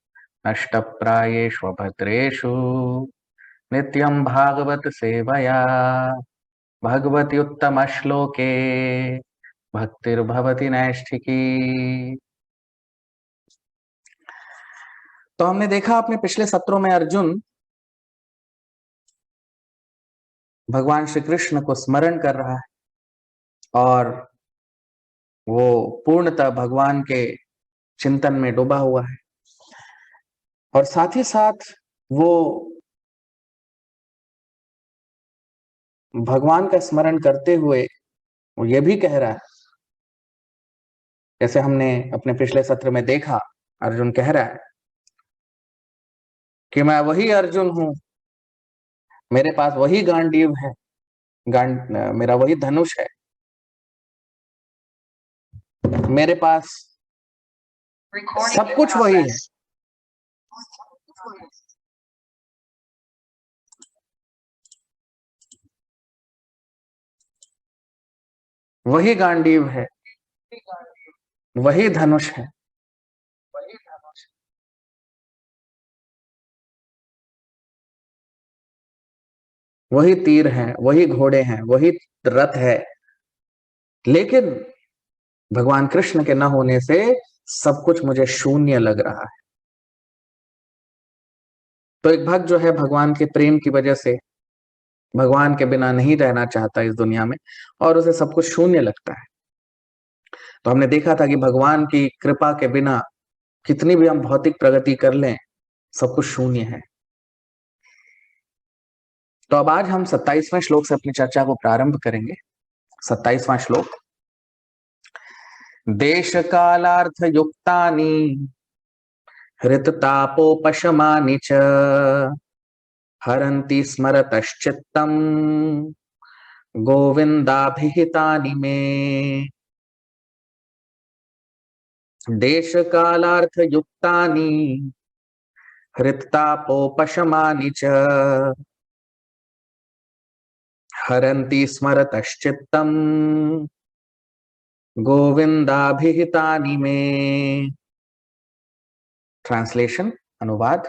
नष्टप्रायेषु भद्रेषु नित्यं भागवत सेवया भगवति उत्तमश्लोके भक्तिर्भवति नैष्ठिकी। तो हमने देखा अपने पिछले सत्रों में अर्जुन भगवान श्री कृष्ण को स्मरण कर रहा है और वो पूर्णतः भगवान के चिंतन में डूबा हुआ है, और साथ ही साथ वो भगवान का स्मरण करते हुए वो ये भी कह रहा है, जैसे हमने अपने पिछले सत्र में देखा, अर्जुन कह रहा है कि मैं वही अर्जुन हूं, मेरे पास वही गांडीव है, मेरा वही धनुष है, मेरे पास सब कुछ वही है। वही गांडीव है, वही धनुष है, वही तीर है, वही घोड़े हैं, वही रथ है, लेकिन भगवान कृष्ण के न होने से सब कुछ मुझे शून्य लग रहा है। तो एक भक्त जो है भगवान के प्रेम की वजह से भगवान के बिना नहीं रहना चाहता इस दुनिया में, और उसे सब कुछ शून्य लगता है। तो हमने देखा था कि भगवान की कृपा के बिना कितनी भी हम भौतिक प्रगति कर लें, सब कुछ शून्य है। तो अब आज हम 27वें श्लोक से अपनी चर्चा को प्रारंभ करेंगे। 27वां श्लोक। देश कालार्थ युक्तानि हृततापोपशमानि च हरन्ति स्मरतश्चित्तम् गोविन्दाभिहितानि मे। देश कालार्थ युक्तानि हृततापोपशमानि च हरन्ति स्मरतश्चित्तम् गोविन्दाभिहितानि मे। ट्रांसलेशन, अनुवाद।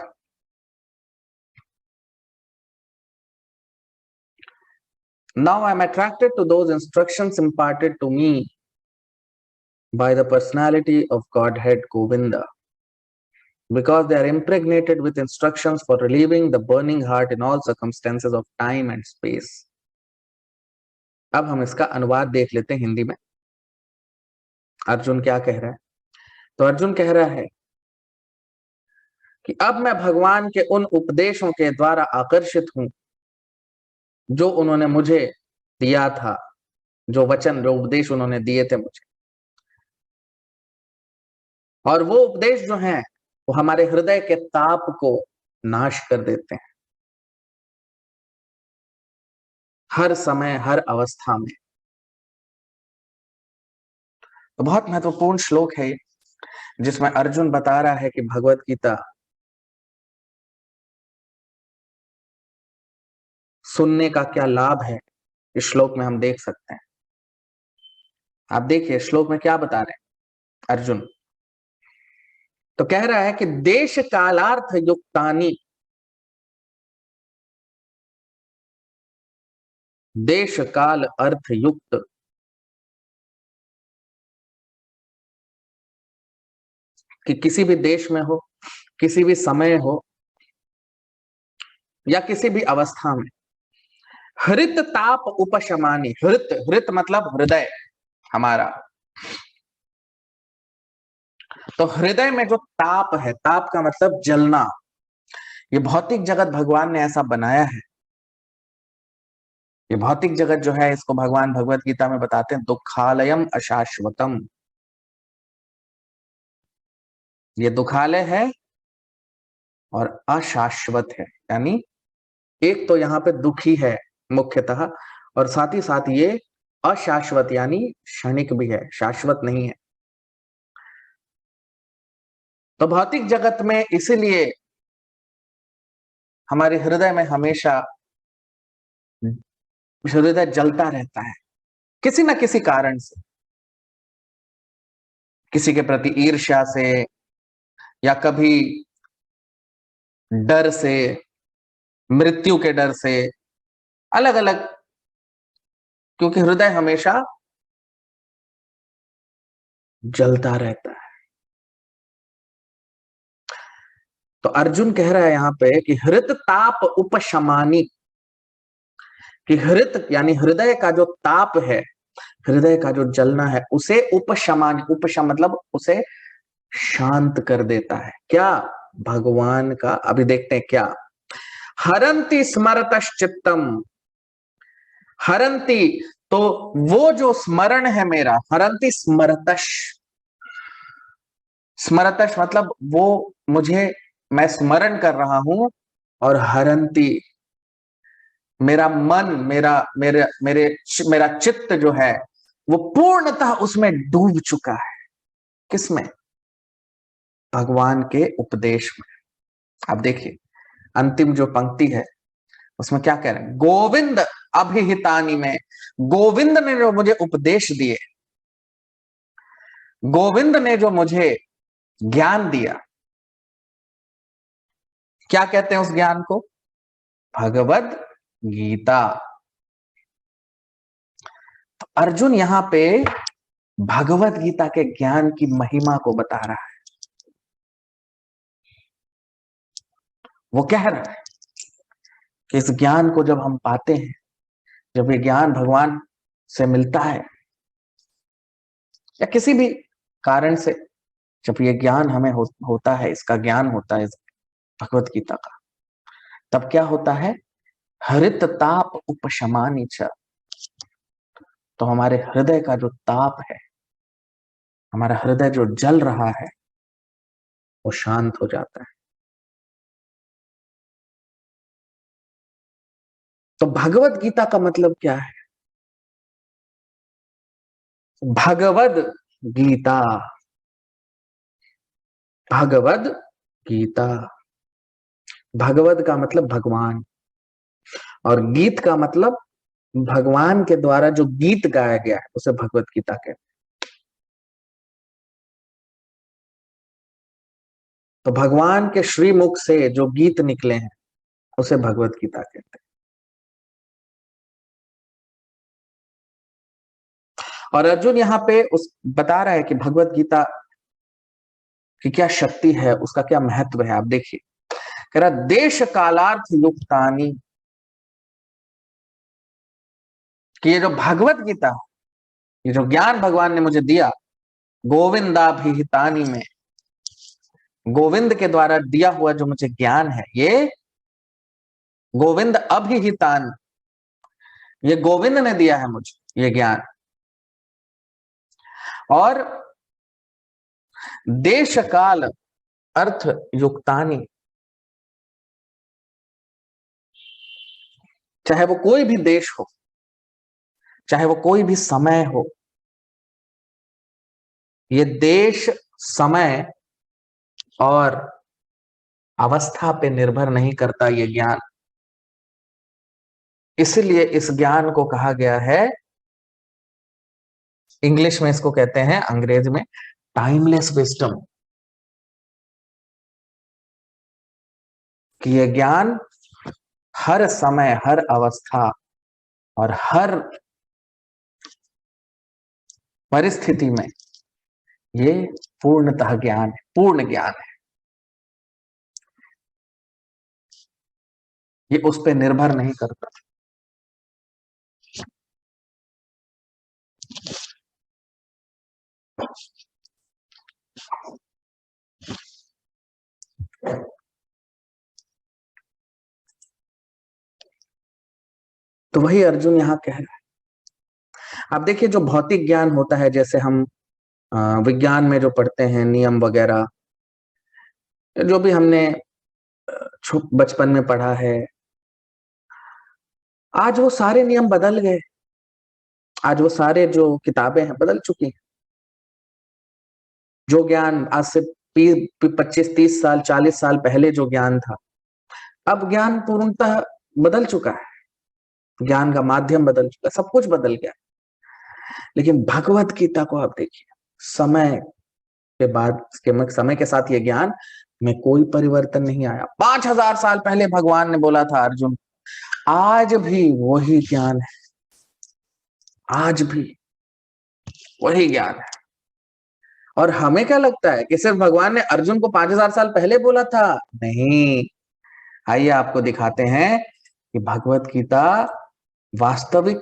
Now I am attracted to those instructions imparted to me by the personality of Godhead Govinda, because they are impregnated with instructions for relieving the burning heart in all circumstances of time and space. अब हम इसका अनुवाद देख लेते हैं हिंदी में। अर्जुन क्या कह रहा है? तो अर्जुन कह रहा है कि अब मैं भगवान के उन उपदेशों के द्वारा आकर्षित हूं जो उन्होंने मुझे दिया था, जो वचन, जो उपदेश उन्होंने दिए थे मुझे, और वो उपदेश जो हैं वो हमारे हृदय के ताप को नाश कर देते हैं, हर समय, हर अवस्था में। तो बहुत महत्वपूर्ण श्लोक है जिसमें अर्जुन बता रहा है कि भगवत गीता सुनने का क्या लाभ है, इस श्लोक में हम देख सकते हैं। आप देखिए श्लोक में क्या बता रहे हैं अर्जुन। तो कह रहा है कि देश कालार्थ युक्तानि, देश काल अर्थ युक्त, कि किसी भी देश में हो, किसी भी समय हो, या किसी भी अवस्था में, हृत ताप उपशमानी। हृत, हृत मतलब हृदय हमारा। तो हृदय में जो ताप है, ताप का मतलब जलना, ये भौतिक जगत भगवान ने ऐसा बनाया है। ये भौतिक जगत जो है इसको भगवान भगवत गीता में बताते हैं दुखालयम अशाश्वतम। ये दुखालय है और अशाश्वत है, यानी एक तो यहाँ पे दुखी है मुख्यतः, और साथ ही साथ ये अशाश्वत यानी क्षणिक भी है, शाश्वत नहीं है। तो भौतिक जगत में इसीलिए हमारे हृदय में हमेशा हृदय जलता रहता है किसी ना किसी कारण से, किसी के प्रति ईर्ष्या से, या कभी डर से, मृत्यु के डर से, अलग अलग, क्योंकि हृदय हमेशा जलता रहता है। तो अर्जुन कह रहा है यहां पे कि हृत ताप उपशमानी, कि हृत यानी हृदय का जो ताप है, हृदय का जो जलना है, उसे उपशमान, उपशम मतलब उसे शांत कर देता है। क्या? भगवान का। अभी देखते हैं क्या। हरंति स्मरतश्चित्तम, हरंती, तो वो जो स्मरण है मेरा, हरंती स्मरतश, स्मरतश मतलब वो मुझे, मैं स्मरण कर रहा हूं, और हरंती मेरा मन, मेरा मेरे मेरे मेरा चित्त जो है वो पूर्णतः उसमें डूब चुका है। किसमें? भगवान के उपदेश में। अब देखिए अंतिम जो पंक्ति है उसमें क्या कह रहे हैं, गोविंद अभिहितानि में, गोविंद ने जो मुझे उपदेश दिए, गोविंद ने जो मुझे ज्ञान दिया, क्या कहते हैं उस ज्ञान को? भगवद गीता। तो अर्जुन यहां पे भगवत गीता के ज्ञान की महिमा को बता रहा है। वो कह रहा है कि इस ज्ञान को जब हम पाते हैं, जब ये ज्ञान भगवान से मिलता है या किसी भी कारण से जब ये ज्ञान हमें होता है, इसका ज्ञान होता है इस भगवत गीता का, तब क्या होता है? हरित ताप उपशमानि च, तो हमारे हृदय का जो ताप है, हमारा हृदय जो जल रहा है, वो शांत हो जाता है। तो भगवत गीता का मतलब क्या है? भगवद गीता, भगवद गीता, भगवद का मतलब भगवान, और गीत का मतलब भगवान के द्वारा जो गीत गाया गया है उसे भगवत गीता कहते हैं। तो भगवान के श्रीमुख से जो गीत निकले हैं उसे भगवत गीता कहते हैं। और अर्जुन यहाँ पे उस बता रहा है कि भगवत गीता की क्या शक्ति है, उसका क्या महत्व है। आप देखिए, कह रहा देश कालार्थ युक्तानि, कि ये जो भगवत गीता, ये जो ज्ञान भगवान ने मुझे दिया, गोविंदाभिहितानि में, गोविंद के द्वारा दिया हुआ जो मुझे ज्ञान है, ये गोविंद अभिहितान, ये गोविंद ने दिया है मुझे ये ज्ञान। और देश काल अर्थ युक्तानि, चाहे वो कोई भी देश हो, चाहे वो कोई भी समय हो, ये देश, समय और अवस्था पे निर्भर नहीं करता ये ज्ञान। इसलिए इस ज्ञान को कहा गया है, इंग्लिश में इसको कहते हैं, अंग्रेजी में टाइमलेस विजडम, कि ये ज्ञान हर समय, हर अवस्था और हर परिस्थिति में ये पूर्णतः ज्ञान है, पूर्ण ज्ञान है। ये उस पर निर्भर नहीं करता। तो वही अर्जुन यहां कह रहा है। अब देखिए, जो भौतिक ज्ञान होता है, जैसे हम विज्ञान में जो पढ़ते हैं नियम वगैरह, जो भी हमने बचपन में पढ़ा है, आज वो सारे नियम बदल गए। आज वो सारे जो किताबें हैं बदल चुकी हैं। जो ज्ञान आज से 25-30 साल, 40 साल पहले जो ज्ञान था, अब ज्ञान पूर्णतः बदल चुका है। ज्ञान का माध्यम बदल चुका है, सब कुछ बदल गया। लेकिन भगवत गीता को आप देखिए, समय के बाद, समय के साथ ये ज्ञान में कोई परिवर्तन नहीं आया। 5000 साल पहले भगवान ने बोला था अर्जुन, आज भी वही ज्ञान है, आज भी वही ज्ञान है। और हमें क्या लगता है कि सिर्फ भगवान ने अर्जुन को 5000 साल पहले बोला था? नहीं, आइए आपको दिखाते हैं कि भगवत गीता वास्तविक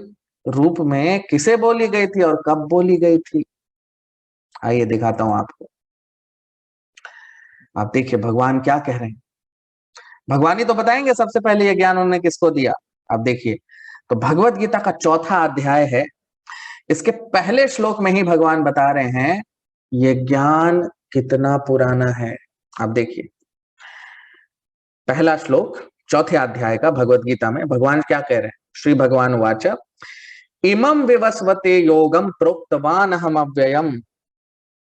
रूप में किसे बोली गई थी और कब बोली गई थी। आइए दिखाता हूं आपको। आप देखिए भगवान क्या कह रहे हैं। भगवान ही तो बताएंगे सबसे पहले ये ज्ञान उन्होंने किसको दिया। आप देखिए, तो भगवत गीता का चौथा अध्याय है, इसके पहले श्लोक में ही भगवान बता रहे हैं ये ज्ञान कितना पुराना है। आप देखिए पहला श्लोक चौथे अध्याय का भगवत गीता में भगवान क्या कह रहे हैं। श्री भगवान वाच इमं विवस्वते योगम प्रोक्तवान हम अव्ययम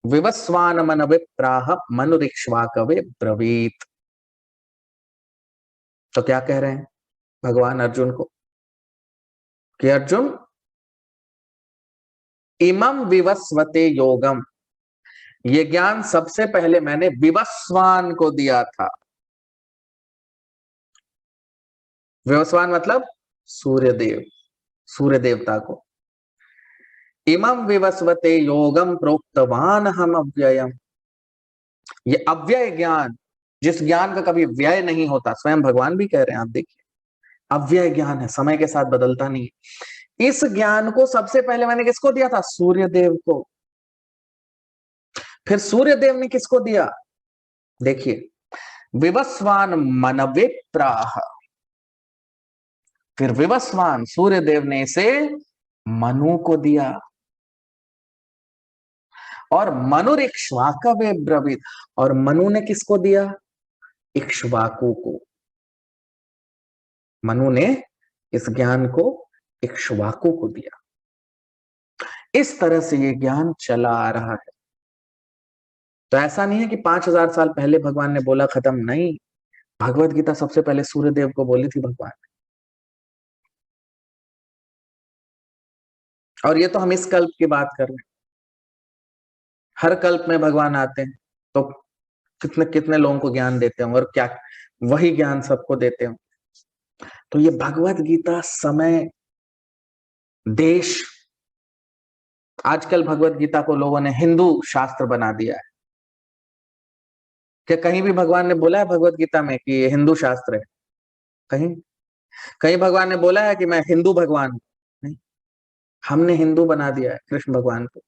विवस्वान मन विप्राह मनुरिक्ष्वाकवे ब्रवीत। तो क्या कह रहे हैं भगवान अर्जुन को कि अर्जुन इमं विवस्वते योगम, ये ज्ञान सबसे पहले मैंने विवस्वान को दिया था। विवस्वान मतलब सूर्यदेव, सूर्य देवता को। इमं विवस्वते योगम प्रोक्तवान हम अव्ययम, ये अव्यय ज्ञान, जिस ज्ञान का कभी व्यय नहीं होता, स्वयं भगवान भी कह रहे हैं। आप देखिए अव्यय ज्ञान है, समय के साथ बदलता नहीं है। इस ज्ञान को सबसे पहले मैंने किसको दिया था? सूर्य देव को। फिर सूर्य देव ने किसको दिया? देखिए विवस्वान मनवे प्राह, फिर विवस्वान सूर्य देव ने इसे मनु को दिया, और मनुर इक्ष्वाकवे ब्रवीत, और मनु ने किसको दिया? इक्ष्वाकु को। मनु ने इस ज्ञान को इक्ष्वाकु को दिया। इस तरह से ये ज्ञान चला आ रहा है। तो ऐसा नहीं है कि 5000 साल पहले भगवान ने बोला खत्म, नहीं। भगवत गीता सबसे पहले सूर्यदेव को बोली थी भगवान ने। और ये तो हम इस कल्प की बात कर रहे हैं। हर कल्प में भगवान आते हैं तो कितने कितने लोगों को ज्ञान देते होंगे, और क्या वही ज्ञान सबको देते हों। तो ये भगवत गीता समय, देश, आजकल भगवत गीता को लोगों ने हिंदू शास्त्र बना दिया है। क्या कहीं भी भगवान ने बोला है भगवत गीता में कि ये हिंदू शास्त्र है? कहीं कहीं भगवान ने बोला है कि मैं हिंदू भगवान हूं? नहीं, हमने हिंदू बना दिया है कृष्ण भगवान को।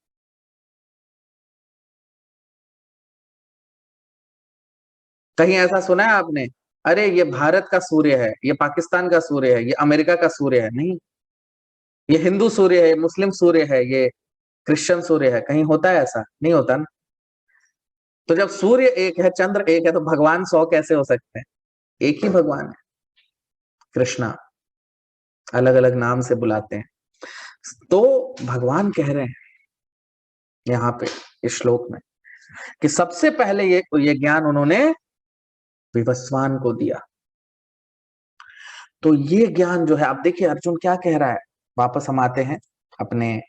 कहीं ऐसा सुना है आपने, अरे ये भारत का सूर्य है, ये पाकिस्तान का सूर्य है, ये अमेरिका का सूर्य है? नहीं, ये हिंदू सूर्य है, ये मुस्लिम सूर्य है, ये क्रिश्चियन सूर्य है। कहीं होता है ऐसा? नहीं होता ना। तो जब सूर्य एक है, चंद्र एक है, तो भगवान 100 कैसे हो सकते हैं? एक ही भगवान है। कृष्णा अलग अलग नाम से बुलाते हैं। तो भगवान कह रहे हैं यहाँ पे इस श्लोक में कि सबसे पहले ये ज्ञान उन्होंने विवस्वान को दिया। तो ये ज्ञान जो है, आप देखिए अर्जुन क्या कह रहा है। वापस हम आते हैं अपने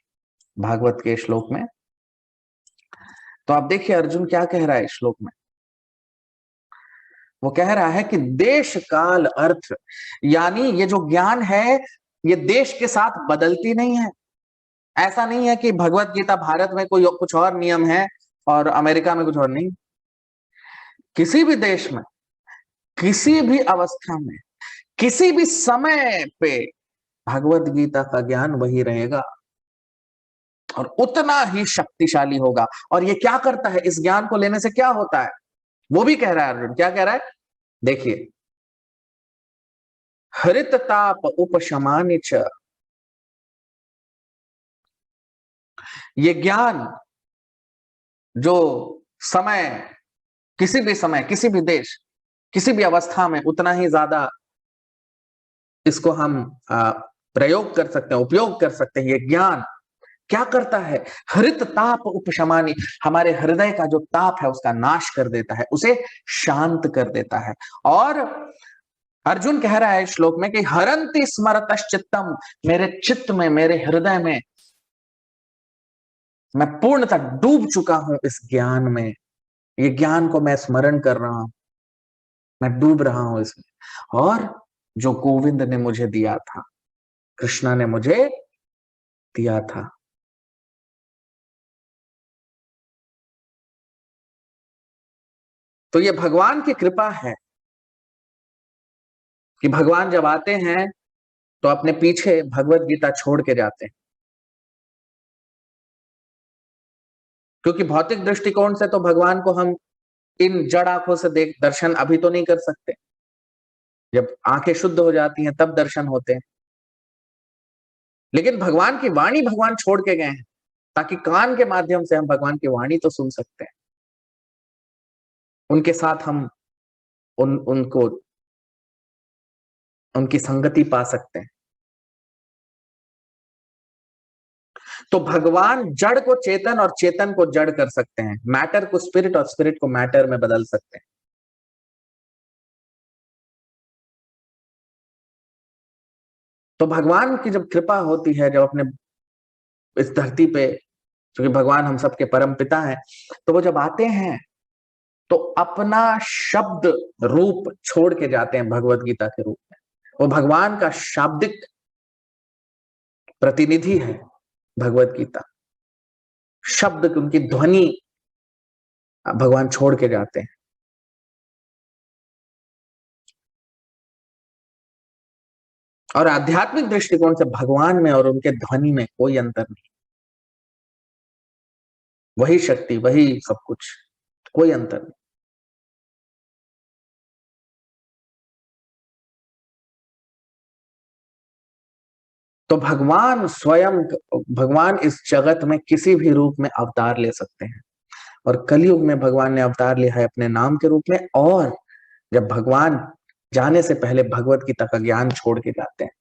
भागवत के श्लोक में। तो आप देखिए अर्जुन क्या कह रहा है इस श्लोक में। वो कह रहा है कि देश काल अर्थ, यानी ये जो ज्ञान है ये देश के साथ बदलती नहीं है। ऐसा नहीं है कि भगवत गीता भारत में कोई कुछ और नियम है और अमेरिका में कुछ और नहीं। किसी भी देश में, किसी भी अवस्था में, किसी भी समय पे भगवत गीता का ज्ञान वही रहेगा और उतना ही शक्तिशाली होगा। और ये क्या करता है, इस ज्ञान को लेने से क्या होता है वो भी कह रहा है अर्जुन। क्या कह रहा है देखिए, हरित ताप उपशमानि च, ये ज्ञान जो समय, किसी भी समय, किसी भी देश, किसी भी अवस्था में उतना ही ज्यादा इसको हम प्रयोग कर सकते हैं, उपयोग कर सकते हैं। ये ज्ञान क्या करता है? हरित ताप उपशमानि, हमारे हृदय का जो ताप है उसका नाश कर देता है, उसे शांत कर देता है। और अर्जुन कह रहा है श्लोक में कि हरंति स्मरतश्चित्तम, मेरे चित्त में, मेरे हृदय में मैं पूर्णतः डूब चुका हूं इस ज्ञान में। ये ज्ञान को मैं स्मरण कर रहा हूं, मैं डूब रहा हूं इसमें। और जो गोविंद ने मुझे दिया था, कृष्णा ने मुझे दिया था। तो ये भगवान की कृपा है कि भगवान जब आते हैं तो अपने पीछे भगवत गीता छोड़ के जाते हैं। क्योंकि भौतिक दृष्टिकोण से तो भगवान को हम इन जड़ आंखों से देख दर्शन अभी तो नहीं कर सकते। जब आंखें शुद्ध हो जाती हैं तब दर्शन होते हैं। लेकिन भगवान की वाणी भगवान छोड़ के गए हैं, ताकि कान के माध्यम से हम भगवान की वाणी तो सुन सकते हैं, उनके साथ हम उनको उनकी संगति पा सकते हैं। तो भगवान जड़ को चेतन और चेतन को जड़ कर सकते हैं, मैटर को स्पिरिट और स्पिरिट को मैटर में बदल सकते हैं। तो भगवान की जब कृपा होती है, जब अपने इस धरती पे, क्योंकि भगवान हम सबके परम पिता हैं, तो वो जब आते हैं तो अपना शब्द रूप छोड़ के जाते हैं भगवत गीता के रूप में। वो भगवान का शाब्दिक प्रतिनिधि है भगवत गीता, शब्द उनकी ध्वनि भगवान छोड़ के जाते हैं। और आध्यात्मिक दृष्टिकोण से भगवान में और उनके ध्वनि में कोई अंतर नहीं, वही शक्ति, वही सब कुछ, कोई अंतर नहीं। तो भगवान स्वयं, भगवान इस जगत में किसी भी रूप में अवतार ले सकते हैं, और कलयुग में भगवान ने अवतार लिया है अपने नाम के रूप में। और जब भगवान जाने से पहले भगवत गीता का ज्ञान छोड़ के जाते हैं।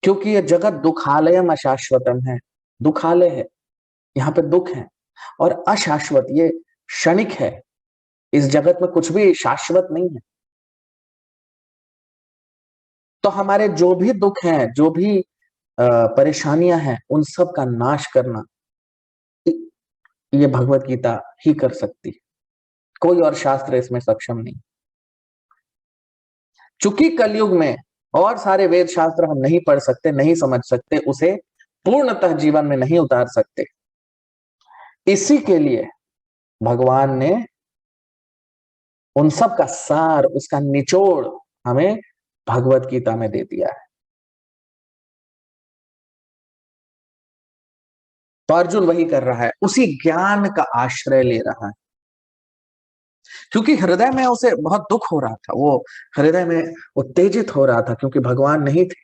क्योंकि ये जगत दुखालयम अशाश्वतम है, दुखालय है, यहाँ पे दुख है, और अशाश्वत, ये क्षणिक है। इस जगत में कुछ भी शाश्वत नहीं है। तो हमारे जो भी दुख हैं, जो भी परेशानियां हैं, उन सब का नाश करना ये भगवत गीता ही कर सकती है, कोई और शास्त्र इसमें सक्षम नहीं। चूंकि कलयुग में और सारे वेद शास्त्र हम नहीं पढ़ सकते, नहीं समझ सकते, उसे पूर्णतः जीवन में नहीं उतार सकते, इसी के लिए भगवान ने उन सब का सार, उसका निचोड़ हमें भगवत गीता में दे दिया है। तो अर्जुन वही कर रहा है, उसी ज्ञान का आश्रय ले रहा है, क्योंकि हृदय में उसे बहुत दुख हो रहा था, वो हृदय में उत्तेजित हो रहा था, क्योंकि भगवान नहीं थे।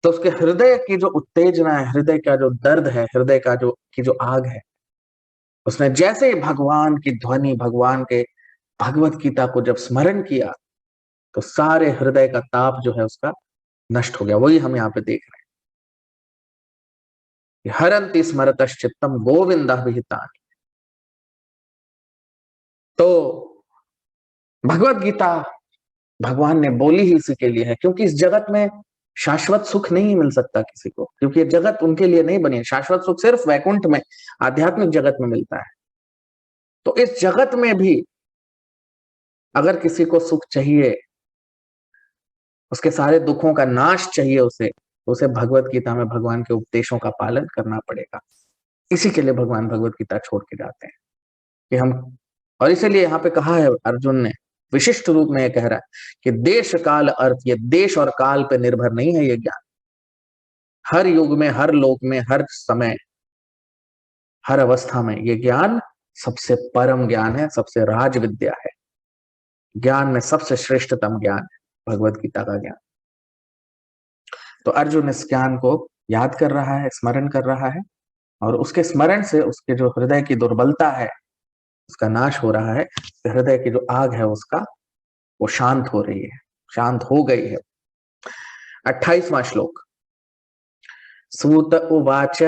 तो उसके हृदय की जो उत्तेजना है, हृदय का जो दर्द है, हृदय का जो आग है, उसने जैसे ही भगवान की ध्वनि, भगवान के भगवत गीता को जब स्मरण किया, तो सारे हृदय का ताप जो है उसका नष्ट हो गया। वही हम यहाँ पे देख रहे हैं, हरंति स्मरतश्चित्तम गोविंदा विहिता। तो भगवत गीता भगवान ने बोली ही इसी के लिए है, क्योंकि इस जगत में शाश्वत सुख नहीं मिल सकता किसी को, क्योंकि ये जगत उनके लिए नहीं बनी है। शाश्वत सुख सिर्फ वैकुंठ में, आध्यात्मिक जगत में मिलता है। तो इस जगत में भी अगर किसी को सुख चाहिए, उसके सारे दुखों का नाश चाहिए उसे, तो उसे भगवत गीता में भगवान के उपदेशों का पालन करना पड़ेगा। इसी के लिए भगवान भगवत गीता छोड़ के जाते हैं कि हम, और इसीलिए यहाँ पे कहा है अर्जुन ने, विशिष्ट रूप में यह कह रहा है कि देश काल अर्थ, ये देश और काल पे निर्भर नहीं है ये ज्ञान। हर युग में, हर लोक में, हर समय, हर अवस्था में ये ज्ञान सबसे परम ज्ञान है, सबसे राज विद्या है। ज्ञान में सबसे श्रेष्ठतम ज्ञान है भगवत गीता का ज्ञान। तो अर्जुन इस ज्ञान को याद कर रहा है, स्मरण कर रहा है, और उसके स्मरण से उसके जो हृदय की दुर्बलता है उसका नाश हो रहा है। हृदय की जो आग है उसका, वो शांत हो रही है, शांत हो गई है। 28वां श्लोक। सूत उवाच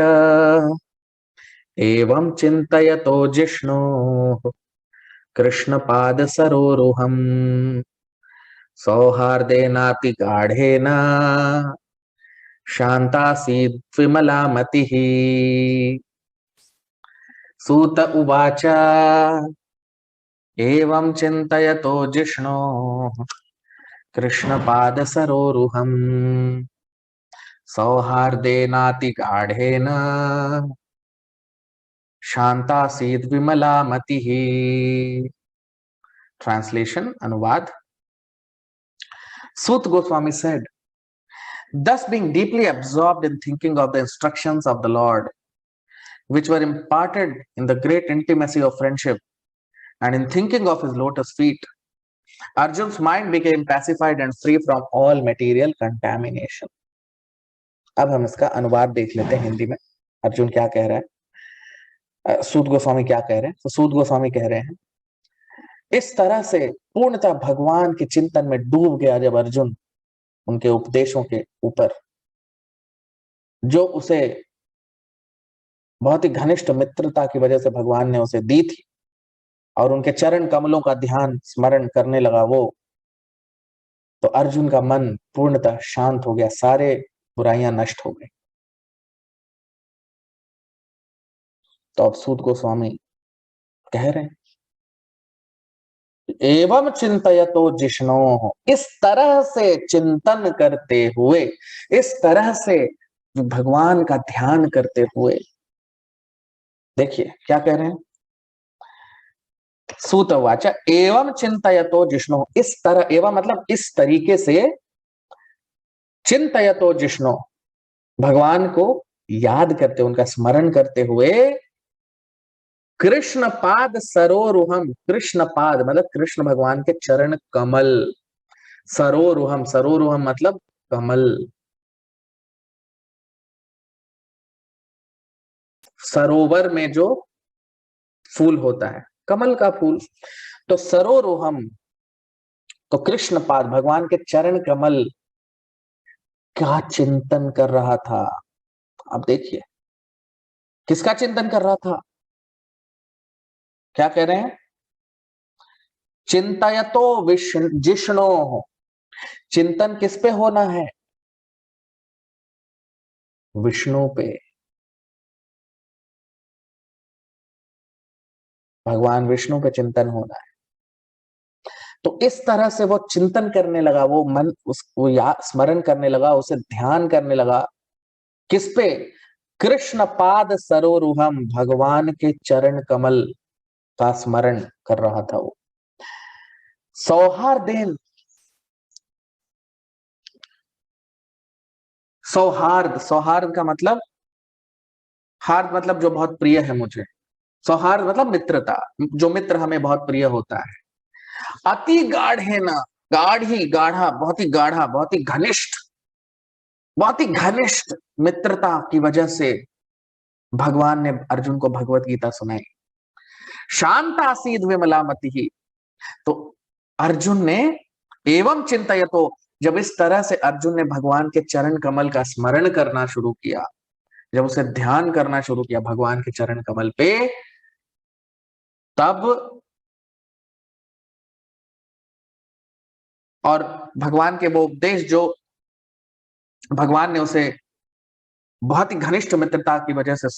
एवं चिन्तयतो जिष्णु कृष्ण पाद सरोरुहम सौहार्देनाति गाढ़ेन शांतासीत् विमला मतिः। सूत उवाच एवं चिन्तयतो जिष्णु कृष्ण पाद सरोरुहम सौहार्देनाति गाढ़ेन शांतासीत् विमला मतिः। Translation, अनुवाद। Sut Goswami said, thus being deeply absorbed in thinking of the instructions of the Lord, which were imparted in the great intimacy of friendship, and in thinking of his lotus feet, Arjun's mind became pacified and free from all material contamination. अब हम इसका अनुवाद देख लेते हैं हिंदी में, अर्जुन क्या कह रहा है, सूत गोस्वामी क्या कह रहे हैं। तो सूत गोस्वामी कह रहे हैं, इस तरह से पूर्णतः भगवान के चिंतन में डूब गया जब अर्जुन उनके उपदेशों के ऊपर, जो उसे बहुत ही घनिष्ठ मित्रता की वजह से भगवान ने उसे दी थी, और उनके चरण कमलों का ध्यान स्मरण करने लगा वो, तो अर्जुन का मन पूर्णतः शांत हो गया, सारे बुराइयां नष्ट हो गई। तो अब सूत गोस्वामी कह रहे हैं, एवं चिंतयतो जिष्णो, इस तरह से चिंतन करते हुए, इस तरह से भगवान का ध्यान करते हुए, देखिए क्या कह रहे हैं, सूतवाच एवं चिंतयतो जिष्णो, इस तरह, एवं मतलब इस तरीके से, चिंतयतो जिष्णो, भगवान को याद करते, उनका स्मरण करते हुए, कृष्ण पाद सरोरुहम, कृष्ण पाद मतलब कृष्ण भगवान के चरण कमल, सरोरुहम, सरोरुहम मतलब कमल, सरोवर में जो फूल होता है कमल का फूल, तो सरोरुहम, तो कृष्ण पाद भगवान के चरण कमल का चिंतन कर रहा था। अब देखिए किसका चिंतन कर रहा था, क्या कह रहे हैं, चिंतयतो जिष्णो, चिंतन किस पे होना है, विष्णु पे, भगवान विष्णु पे चिंतन होना है। तो इस तरह से वो चिंतन करने लगा, वो मन उसको याद स्मरण करने लगा, उसे ध्यान करने लगा, किस पे, कृष्ण पाद सरोरुहम, भगवान के चरण कमल का स्मरण कर रहा था वो। सौहार्देन, सौहार्द, सौहार्द का मतलब, हार्द मतलब जो बहुत प्रिय है मुझे, सौहार्द मतलब मित्रता, जो मित्र हमें बहुत प्रिय होता है। अति गाढ़ है ना, गाढ़ी, गाढ़ा, बहुत ही गाढ़ा, बहुत ही घनिष्ठ, बहुत ही घनिष्ठ मित्रता की वजह से भगवान ने अर्जुन को भगवत गीता सुनाई। शांता सीध विमलामति ही, तो अर्जुन ने एवं चिंतयतो, जब इस तरह से अर्जुन ने भगवान के चरण कमल का स्मरण करना शुरू किया, जब उसे ध्यान करना शुरू किया भगवान के चरण कमल पे, तब, और भगवान के वो उपदेश जो भगवान ने उसे बहुत ही घनिष्ठ मित्रता की वजह से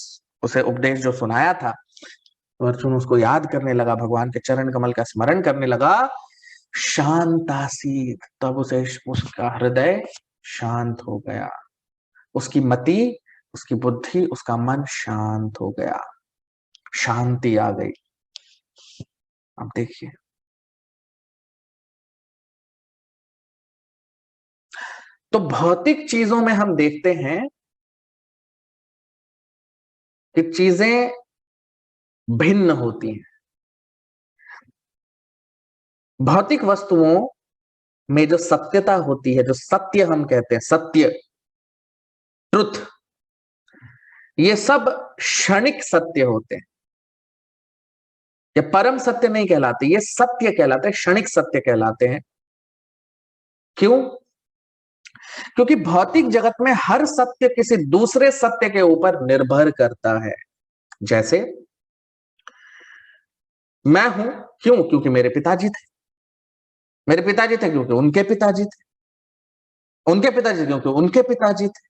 उसे उपदेश जो सुनाया था, तो अर्जुन उसको याद करने लगा, भगवान के चरण कमल का स्मरण करने लगा। शांतासीत, तब उसे, उसका हृदय शांत हो गया, उसकी मति, उसकी बुद्धि, उसका मन शांत हो गया, शांति आ गई। अब देखिए, तो भौतिक चीजों में हम देखते हैं कि चीजें भिन्न होती हैं। भौतिक वस्तुओं में जो सत्यता होती है, जो सत्य हम कहते हैं, सत्य, ट्रुथ, ये सब क्षणिक सत्य होते हैं, ये परम सत्य नहीं कहलाते, ये सत्य कहलाते हैं, क्षणिक सत्य कहलाते हैं। क्यों? क्योंकि भौतिक जगत में हर सत्य किसी दूसरे सत्य के ऊपर निर्भर करता है। जैसे मैं हूं, क्यों? क्योंकि मेरे पिताजी थे, मेरे पिताजी थे क्योंकि उनके पिताजी थे, उनके पिताजी क्योंकि उनके पिताजी थे।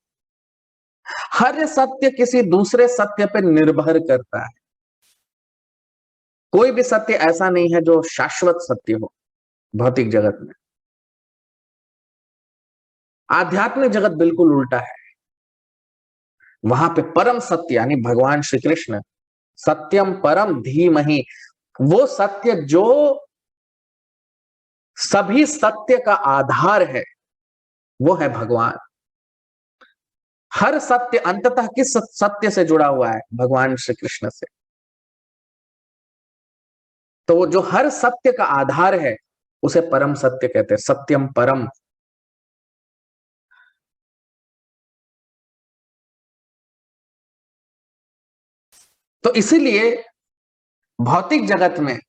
हर सत्य किसी दूसरे सत्य पर निर्भर करता है। कोई भी सत्य ऐसा नहीं है जो शाश्वत सत्य हो भौतिक जगत में। आध्यात्मिक जगत बिल्कुल उल्टा है, वहां पे परम सत्य यानी भगवान श्री कृष्ण, सत्यम परम धीमहि, वो सत्य जो सभी सत्य का आधार है, वो है भगवान। हर सत्य अंततः किस सत्य से जुड़ा हुआ है? भगवान श्री कृष्ण से। तो वो जो हर सत्य का आधार है उसे परम सत्य कहते हैं, सत्यम परम। तो इसीलिए भौतिक जगत में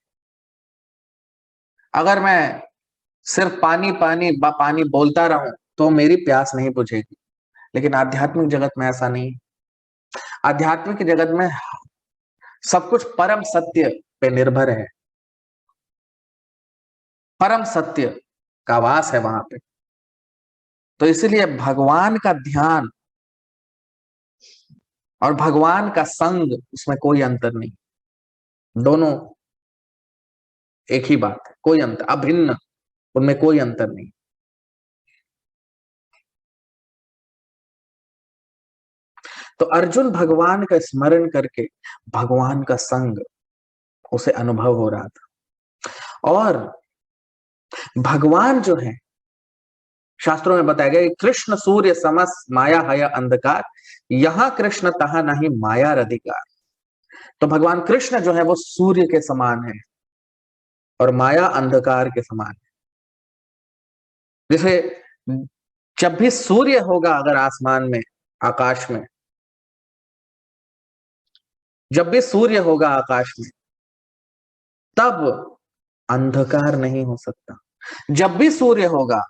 अगर मैं सिर्फ पानी पानी पानी बोलता रहूं तो मेरी प्यास नहीं बुझेगी, लेकिन आध्यात्मिक जगत में ऐसा नहीं। आध्यात्मिक जगत में सब कुछ परम सत्य पे निर्भर है, परम सत्य का वास है वहां पे। तो इसलिए भगवान का ध्यान और भगवान का संग, उसमें कोई अंतर नहीं, दोनों एक ही बात है, कोई अंतर, अभिन्न, उनमें कोई अंतर नहीं। तो अर्जुन भगवान का स्मरण करके भगवान का संग उसे अनुभव हो रहा था। और भगवान जो है, शास्त्रों में बताया गया, कृष्ण सूर्य समस माया हय अंधकार, यहां कृष्ण तहा नहीं माया अधिकार। तो भगवान कृष्ण जो है वो सूर्य के समान है और माया अंधकार के समान है। जैसे जब भी सूर्य होगा अगर आसमान में, आकाश में, जब भी सूर्य होगा आकाश में, तब अंधकार नहीं हो सकता। जब भी सूर्य होगा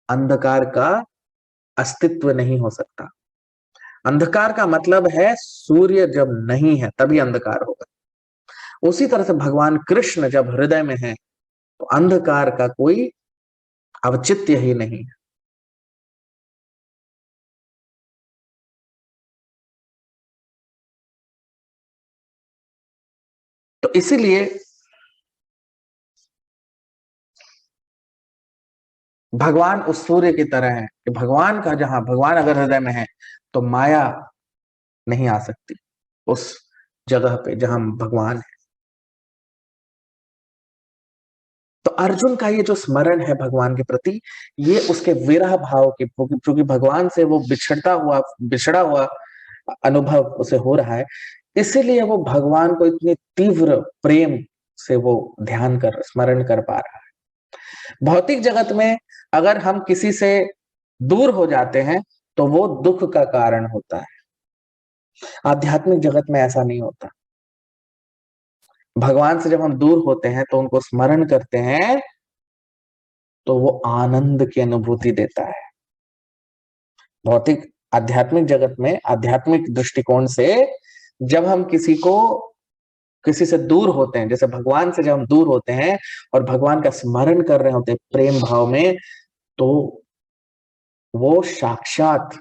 अंधकार का अस्तित्व नहीं हो सकता। अंधकार का मतलब है सूर्य जब नहीं है तभी अंधकार होगा। उसी तरह से भगवान कृष्ण जब हृदय में है तो अंधकार का कोई औचित्य ही नहीं है। तो इसीलिए भगवान उस सूर्य की तरह है कि भगवान का, जहां भगवान अगर हृदय में है तो माया नहीं आ सकती उस जगह पे जहां भगवान है। तो अर्जुन का ये जो स्मरण है भगवान के प्रति, ये उसके विरह भाव की, क्योंकि भगवान से वो बिछड़ा हुआ अनुभव उसे हो रहा है, इसीलिए वो भगवान को इतनी तीव्र प्रेम से वो ध्यान कर, स्मरण कर पा रहा है। भौतिक जगत में अगर हम किसी से दूर हो जाते हैं तो वो दुख का कारण होता है। आध्यात्मिक जगत में ऐसा नहीं होता। भगवान से जब हम दूर होते हैं तो उनको स्मरण करते हैं तो वो आनंद की अनुभूति देता है। भौतिक आध्यात्मिक जगत में, आध्यात्मिक दृष्टिकोण से जब हम किसी से दूर होते हैं, जैसे भगवान से जब हम दूर होते हैं और भगवान का स्मरण कर रहे होते हैं प्रेम भाव में, तो वो साक्षात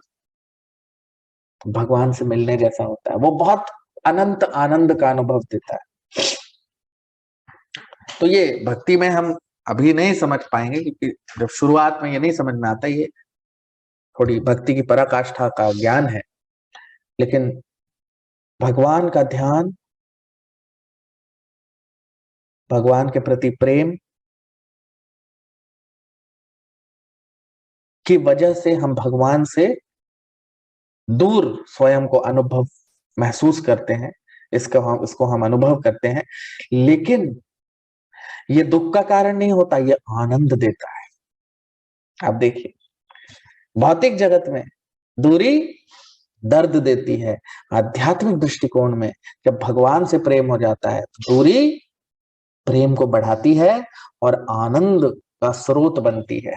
भगवान से मिलने जैसा होता है। वो बहुत अनंत आनंद का अनुभव देता है। तो ये भक्ति में हम अभी नहीं समझ पाएंगे, क्योंकि जब शुरुआत में ये नहीं समझ में आता, ये थोड़ी भक्ति की पराकाष्ठा का ज्ञान है। लेकिन भगवान का ध्यान, भगवान के प्रति प्रेम की वजह से हम भगवान से दूर स्वयं को अनुभव महसूस करते हैं, इसको हम अनुभव करते हैं। लेकिन ये दुख का कारण नहीं होता, ये आनंद देता है। आप देखिए, भौतिक जगत में दूरी दर्द देती है, आध्यात्मिक दृष्टिकोण में जब भगवान से प्रेम हो जाता है तो दूरी प्रेम को बढ़ाती है और आनंद का स्रोत बनती है।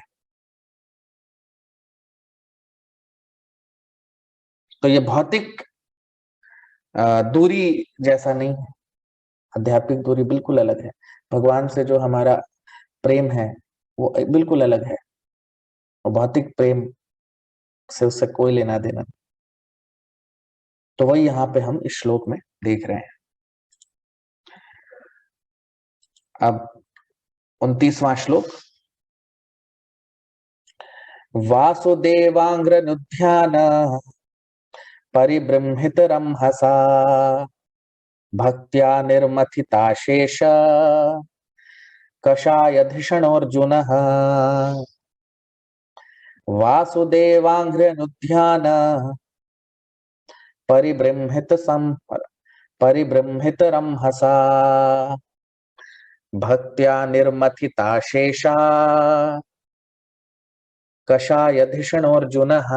तो ये भौतिक दूरी जैसा नहीं है, आध्यात्मिक दूरी बिल्कुल अलग है। भगवान से जो हमारा प्रेम है वो बिल्कुल अलग है, और भौतिक प्रेम से उससे कोई लेना देना नहीं। तो वही यहाँ पे हम इस श्लोक में देख रहे हैं। अब 29वां श्लोक, वासुदेवांग्रनुध्यान परिबृंहित रंहसा भक्त्या निर्मथिताशेष कषायधिषणोऽर्जुनः। वासुदेवांघ्रनुध्यान परिबृंहित रंहसा भक्त्या निर्मथिता शेषा कषायधिषणोऽर्जुनः।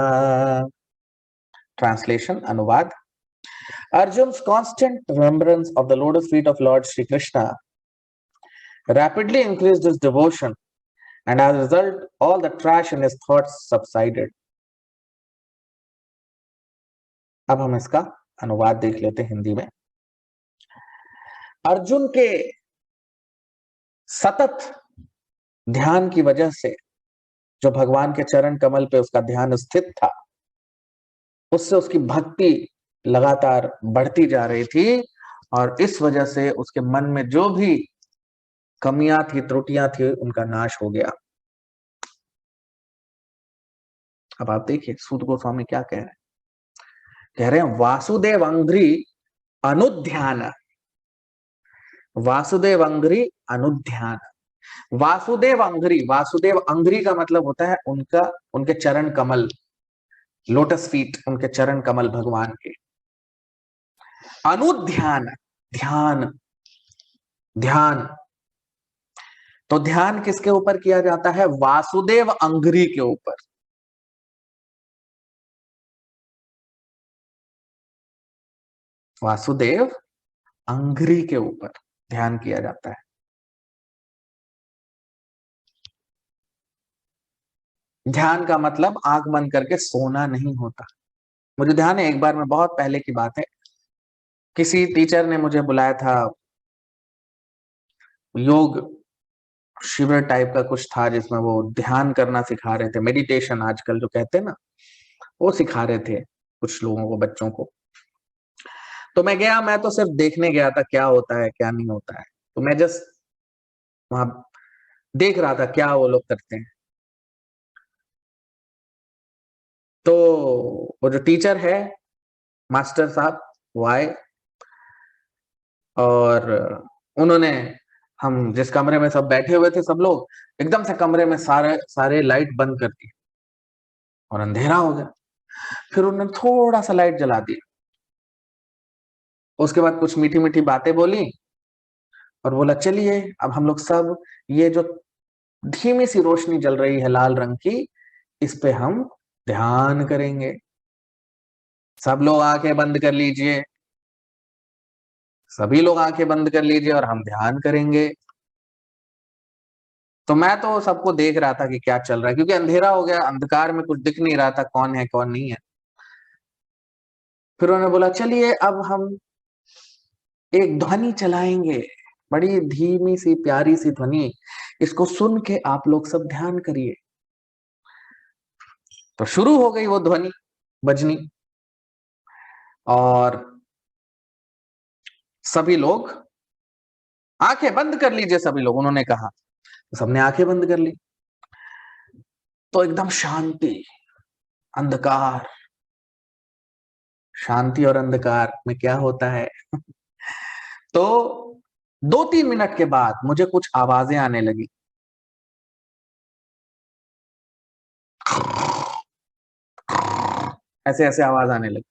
ट्रांसलेशन अनुवाद। Arjun's constant remembrance of the lotus feet of Lord Shri Krishna rapidly increased his devotion, and as a result, all the trash in his thoughts subsided. अब हम इसका अनुवाद देख लेते हैं हिंदी में। अर्जुन के सतत ध्यान की वजह से, जो भगवान के चरण कमल पे उसका ध्यान स्थित था, उससे उसकी भक्ति लगातार बढ़ती जा रही थी, और इस वजह से उसके मन में जो भी कमियां थी, त्रुटियां थी, उनका नाश हो गया। अब आप देखिए सूत गोस्वामी क्या कह रहे हैं। कह रहे हैं वासुदेव अंघ्रि अनुध्यान। वासुदेव अंघ्रि अनुध्यान। वासुदेव अंघ्रि, वासुदेव अंघ्रि का मतलब होता है उनके चरण कमल, लोटस फीट, उनके चरण कमल भगवान के। अनुध्यान, ध्यान, ध्यान। तो ध्यान किसके ऊपर किया जाता है? वासुदेव अंघ्रि के ऊपर। वासुदेव अंघ्रि के ऊपर ध्यान किया जाता है। ध्यान का मतलब आंख बंद करके सोना नहीं होता। मुझे ध्यान है, एक बार में, बहुत पहले की बात है, किसी टीचर ने मुझे बुलाया था, योग शिविर टाइप का कुछ था, जिसमें वो ध्यान करना सिखा रहे थे, मेडिटेशन आजकल जो कहते हैं ना, वो सिखा रहे थे कुछ लोगों को, बच्चों को। तो मैं गया, मैं तो सिर्फ देखने गया था क्या होता है क्या नहीं होता है। तो मैं जस्ट वहां देख रहा था क्या वो लोग करते हैं। तो वो जो टीचर है, मास्टर साहब, वो आए और उन्होंने, हम जिस कमरे में सब बैठे हुए थे, सब लोग, एकदम से कमरे में सारे लाइट बंद कर दिए और अंधेरा हो गया। फिर उन्होंने थोड़ा सा लाइट जला दिया। उसके बाद कुछ मीठी मीठी बातें बोली और बोला चलिए अब हम लोग सब, ये जो धीमी सी रोशनी जल रही है लाल रंग की, इस पे हम ध्यान करेंगे। सब लोग आंखें बंद कर लीजिए, सभी लोग आंखें बंद कर लीजिए और हम ध्यान करेंगे। तो मैं तो सबको देख रहा था कि क्या चल रहा है, क्योंकि अंधेरा हो गया, अंधकार में कुछ दिख नहीं रहा था कौन है कौन नहीं है। फिर उन्होंने बोला चलिए अब हम एक ध्वनि चलाएंगे, बड़ी धीमी सी प्यारी सी ध्वनि, इसको सुन के आप लोग सब ध्यान करिए। तो शुरू हो गई वो ध्वनि बजनी, और सभी लोग आंखें बंद कर लीजिए, सभी लोग, उन्होंने कहा। तो सबने आंखें बंद कर ली। तो एकदम शांति, अंधकार। शांति और अंधकार में क्या होता है तो 2-3 मिनट के बाद मुझे कुछ आवाजें आने लगी। ऐसे ऐसे आवाज आने लगी।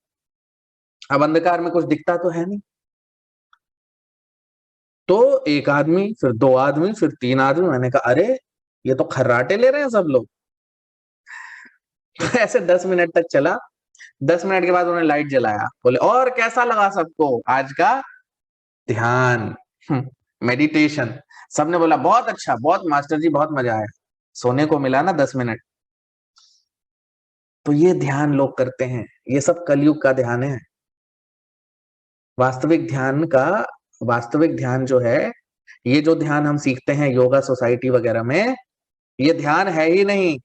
अब अंधकार में कुछ दिखता तो है नहीं। तो एक आदमी, फिर 2 आदमी, फिर 3 आदमी, मैंने कहा अरे ये तो खर्राटे ले रहे हैं सब लोग। ऐसे 10 मिनट तक चला। 10 मिनट के बाद उन्होंने लाइट जलाया, बोले और कैसा लगा सबको आज का ध्यान, मेडिटेशन? सबने बोला बहुत अच्छा, बहुत मास्टर जी, बहुत मजा आया, सोने को मिला ना 10 मिनट। तो ये ध्यान लोग करते हैं, ये सब कलयुग का ध्यान है। वास्तविक ध्यान जो है, ये जो ध्यान हम सीखते हैं योगा सोसाइटी वगैरह में, ये ध्यान है ही नहीं।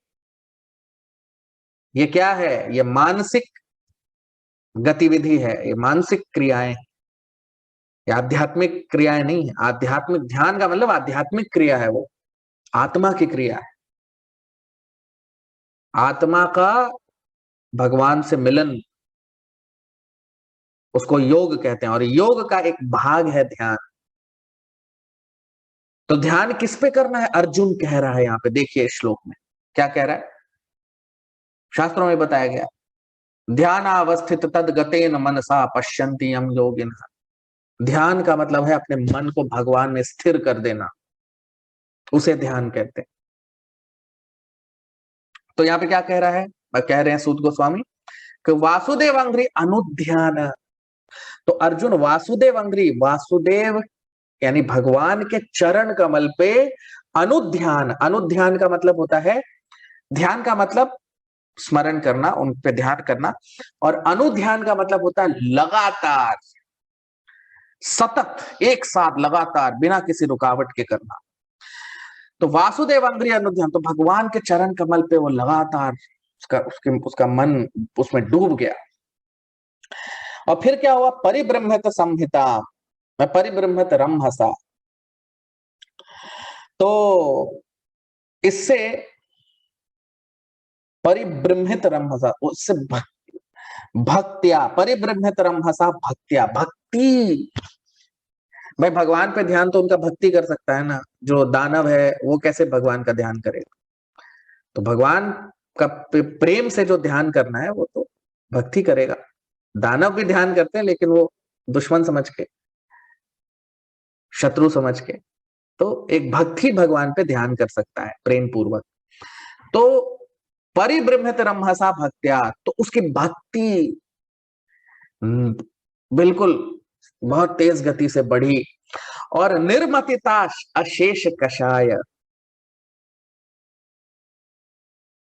ये क्या है? ये मानसिक गतिविधि है, ये मानसिक क्रियाएं, ये आध्यात्मिक क्रियाएं नहीं है। आध्यात्मिक ध्यान का मतलब आध्यात्मिक क्रिया है, वो आत्मा की क्रिया है। आत्मा का भगवान से मिलन, उसको योग कहते हैं, और योग का एक भाग है ध्यान। तो ध्यान किस पे करना है? अर्जुन कह रहा है यहाँ पे, देखिए श्लोक में क्या कह रहा है, शास्त्रों में बताया गया। ध्यानावस्थित तद्गतेन मनसा पश्यन्ति यम योगिनः। ध्यान का मतलब है अपने मन को भगवान में स्थिर कर देना, उसे ध्यान कहते हैं। तो यहाँ पे क्या कह रहा है, कह रहे हैं सूत गोस्वामी कि वासुदेव अंग्री अनुध्यान। तो अर्जुन वासुदेव अंग्री, वासुदेव यानी भगवान के चरण कमल पे अनुध्यान, अनुध्यान का मतलब होता है, ध्यान का मतलब स्मरण करना, उन पे ध्यान करना, और अनुध्यान का मतलब होता है लगातार, सतत, एक साथ लगातार बिना किसी रुकावट के करना। तो वासुदेव अंग्री अनुध्यान, तो भगवान के चरण कमल पे वो लगातार उसका मन उसमें डूब गया। और फिर क्या हुआ, परिब्रह्मत संहिता में परिब्रह्मत रमहसा। तो इससे परिब्रह्मित रमहसा, उससे भक्त्या, परिब्रह्मित रमहसा भक्त्या, भक्ति। भाई भगवान पे ध्यान तो उनका भक्ति कर सकता है ना, जो दानव है वो कैसे भगवान का ध्यान करेगा। तो भगवान का प्रेम से जो ध्यान करना है वो तो भक्ति करेगा। दानव भी ध्यान करते हैं लेकिन वो दुश्मन समझ के, शत्रु समझ के। तो एक भक्ति भगवान पे ध्यान कर सकता है प्रेम पूर्वक। तो परिब्रह्मित रमहसा भक्त्या, तो उसकी भक्ति बिल्कुल बहुत तेज गति से बढ़ी। और निर्मतिता अशेष कषाय,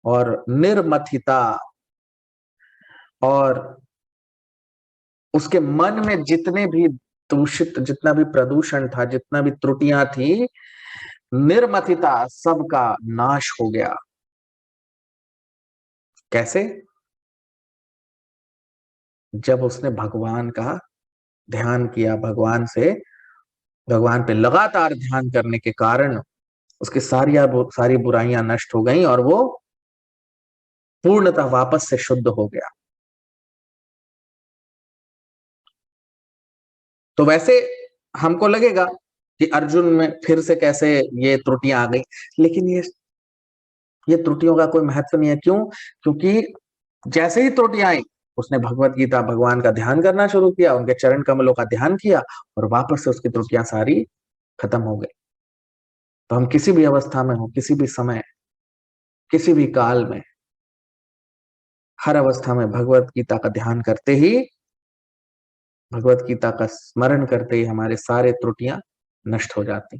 और निर्मथिता, और उसके मन में जितने भी दूषित, जितना भी प्रदूषण था, जितना भी त्रुटियां थी, निर्मथिता, सबका नाश हो गया। कैसे? जब उसने भगवान का ध्यान किया, भगवान पे लगातार ध्यान करने के कारण उसकी सारी बुराइयां नष्ट हो गई और वो पूर्णतः वापस से शुद्ध हो गया। तो वैसे हमको लगेगा कि अर्जुन में फिर से कैसे ये त्रुटियां आ गई, लेकिन ये त्रुटियों का कोई महत्व नहीं है। क्यों? क्योंकि जैसे ही त्रुटियां आई, उसने भगवत गीता, भगवान का ध्यान करना शुरू किया, उनके चरण कमलों का ध्यान किया, और वापस से उसकी त्रुटियां सारी खत्म हो गई। तो हम किसी भी अवस्था में हो, किसी भी समय, किसी भी काल में, हर अवस्था में भगवत गीता का ध्यान करते ही, भगवत गीता का स्मरण करते ही हमारे सारे त्रुटियां नष्ट हो जाती।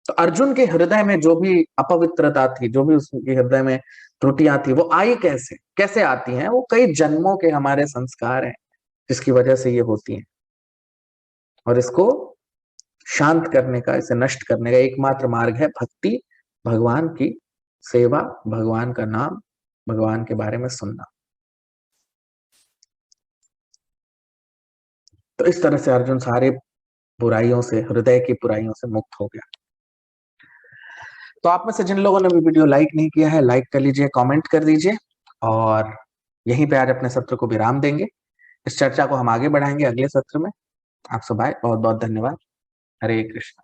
तो अर्जुन के हृदय में जो भी अपवित्रता थी, जो भी उसके हृदय में त्रुटियां थी, वो आई कैसे, कैसे आती हैं? वो कई जन्मों के हमारे संस्कार हैं जिसकी वजह से ये होती हैं। और इसको शांत करने का, इसे नष्ट करने का एकमात्र मार्ग है भक्ति, भगवान की सेवा, भगवान का नाम, भगवान के बारे में सुनना। तो इस तरह से अर्जुन सारे बुराइयों से, हृदय की बुराइयों से मुक्त हो गया। तो आप में से जिन लोगों ने भी वीडियो लाइक नहीं किया है, लाइक कर लीजिए, कमेंट कर दीजिए, और यहीं पे आज अपने सत्र को विराम देंगे। इस चर्चा को हम आगे बढ़ाएंगे अगले सत्र में। आप सब आए, बहुत बहुत धन्यवाद। हरे कृष्ण।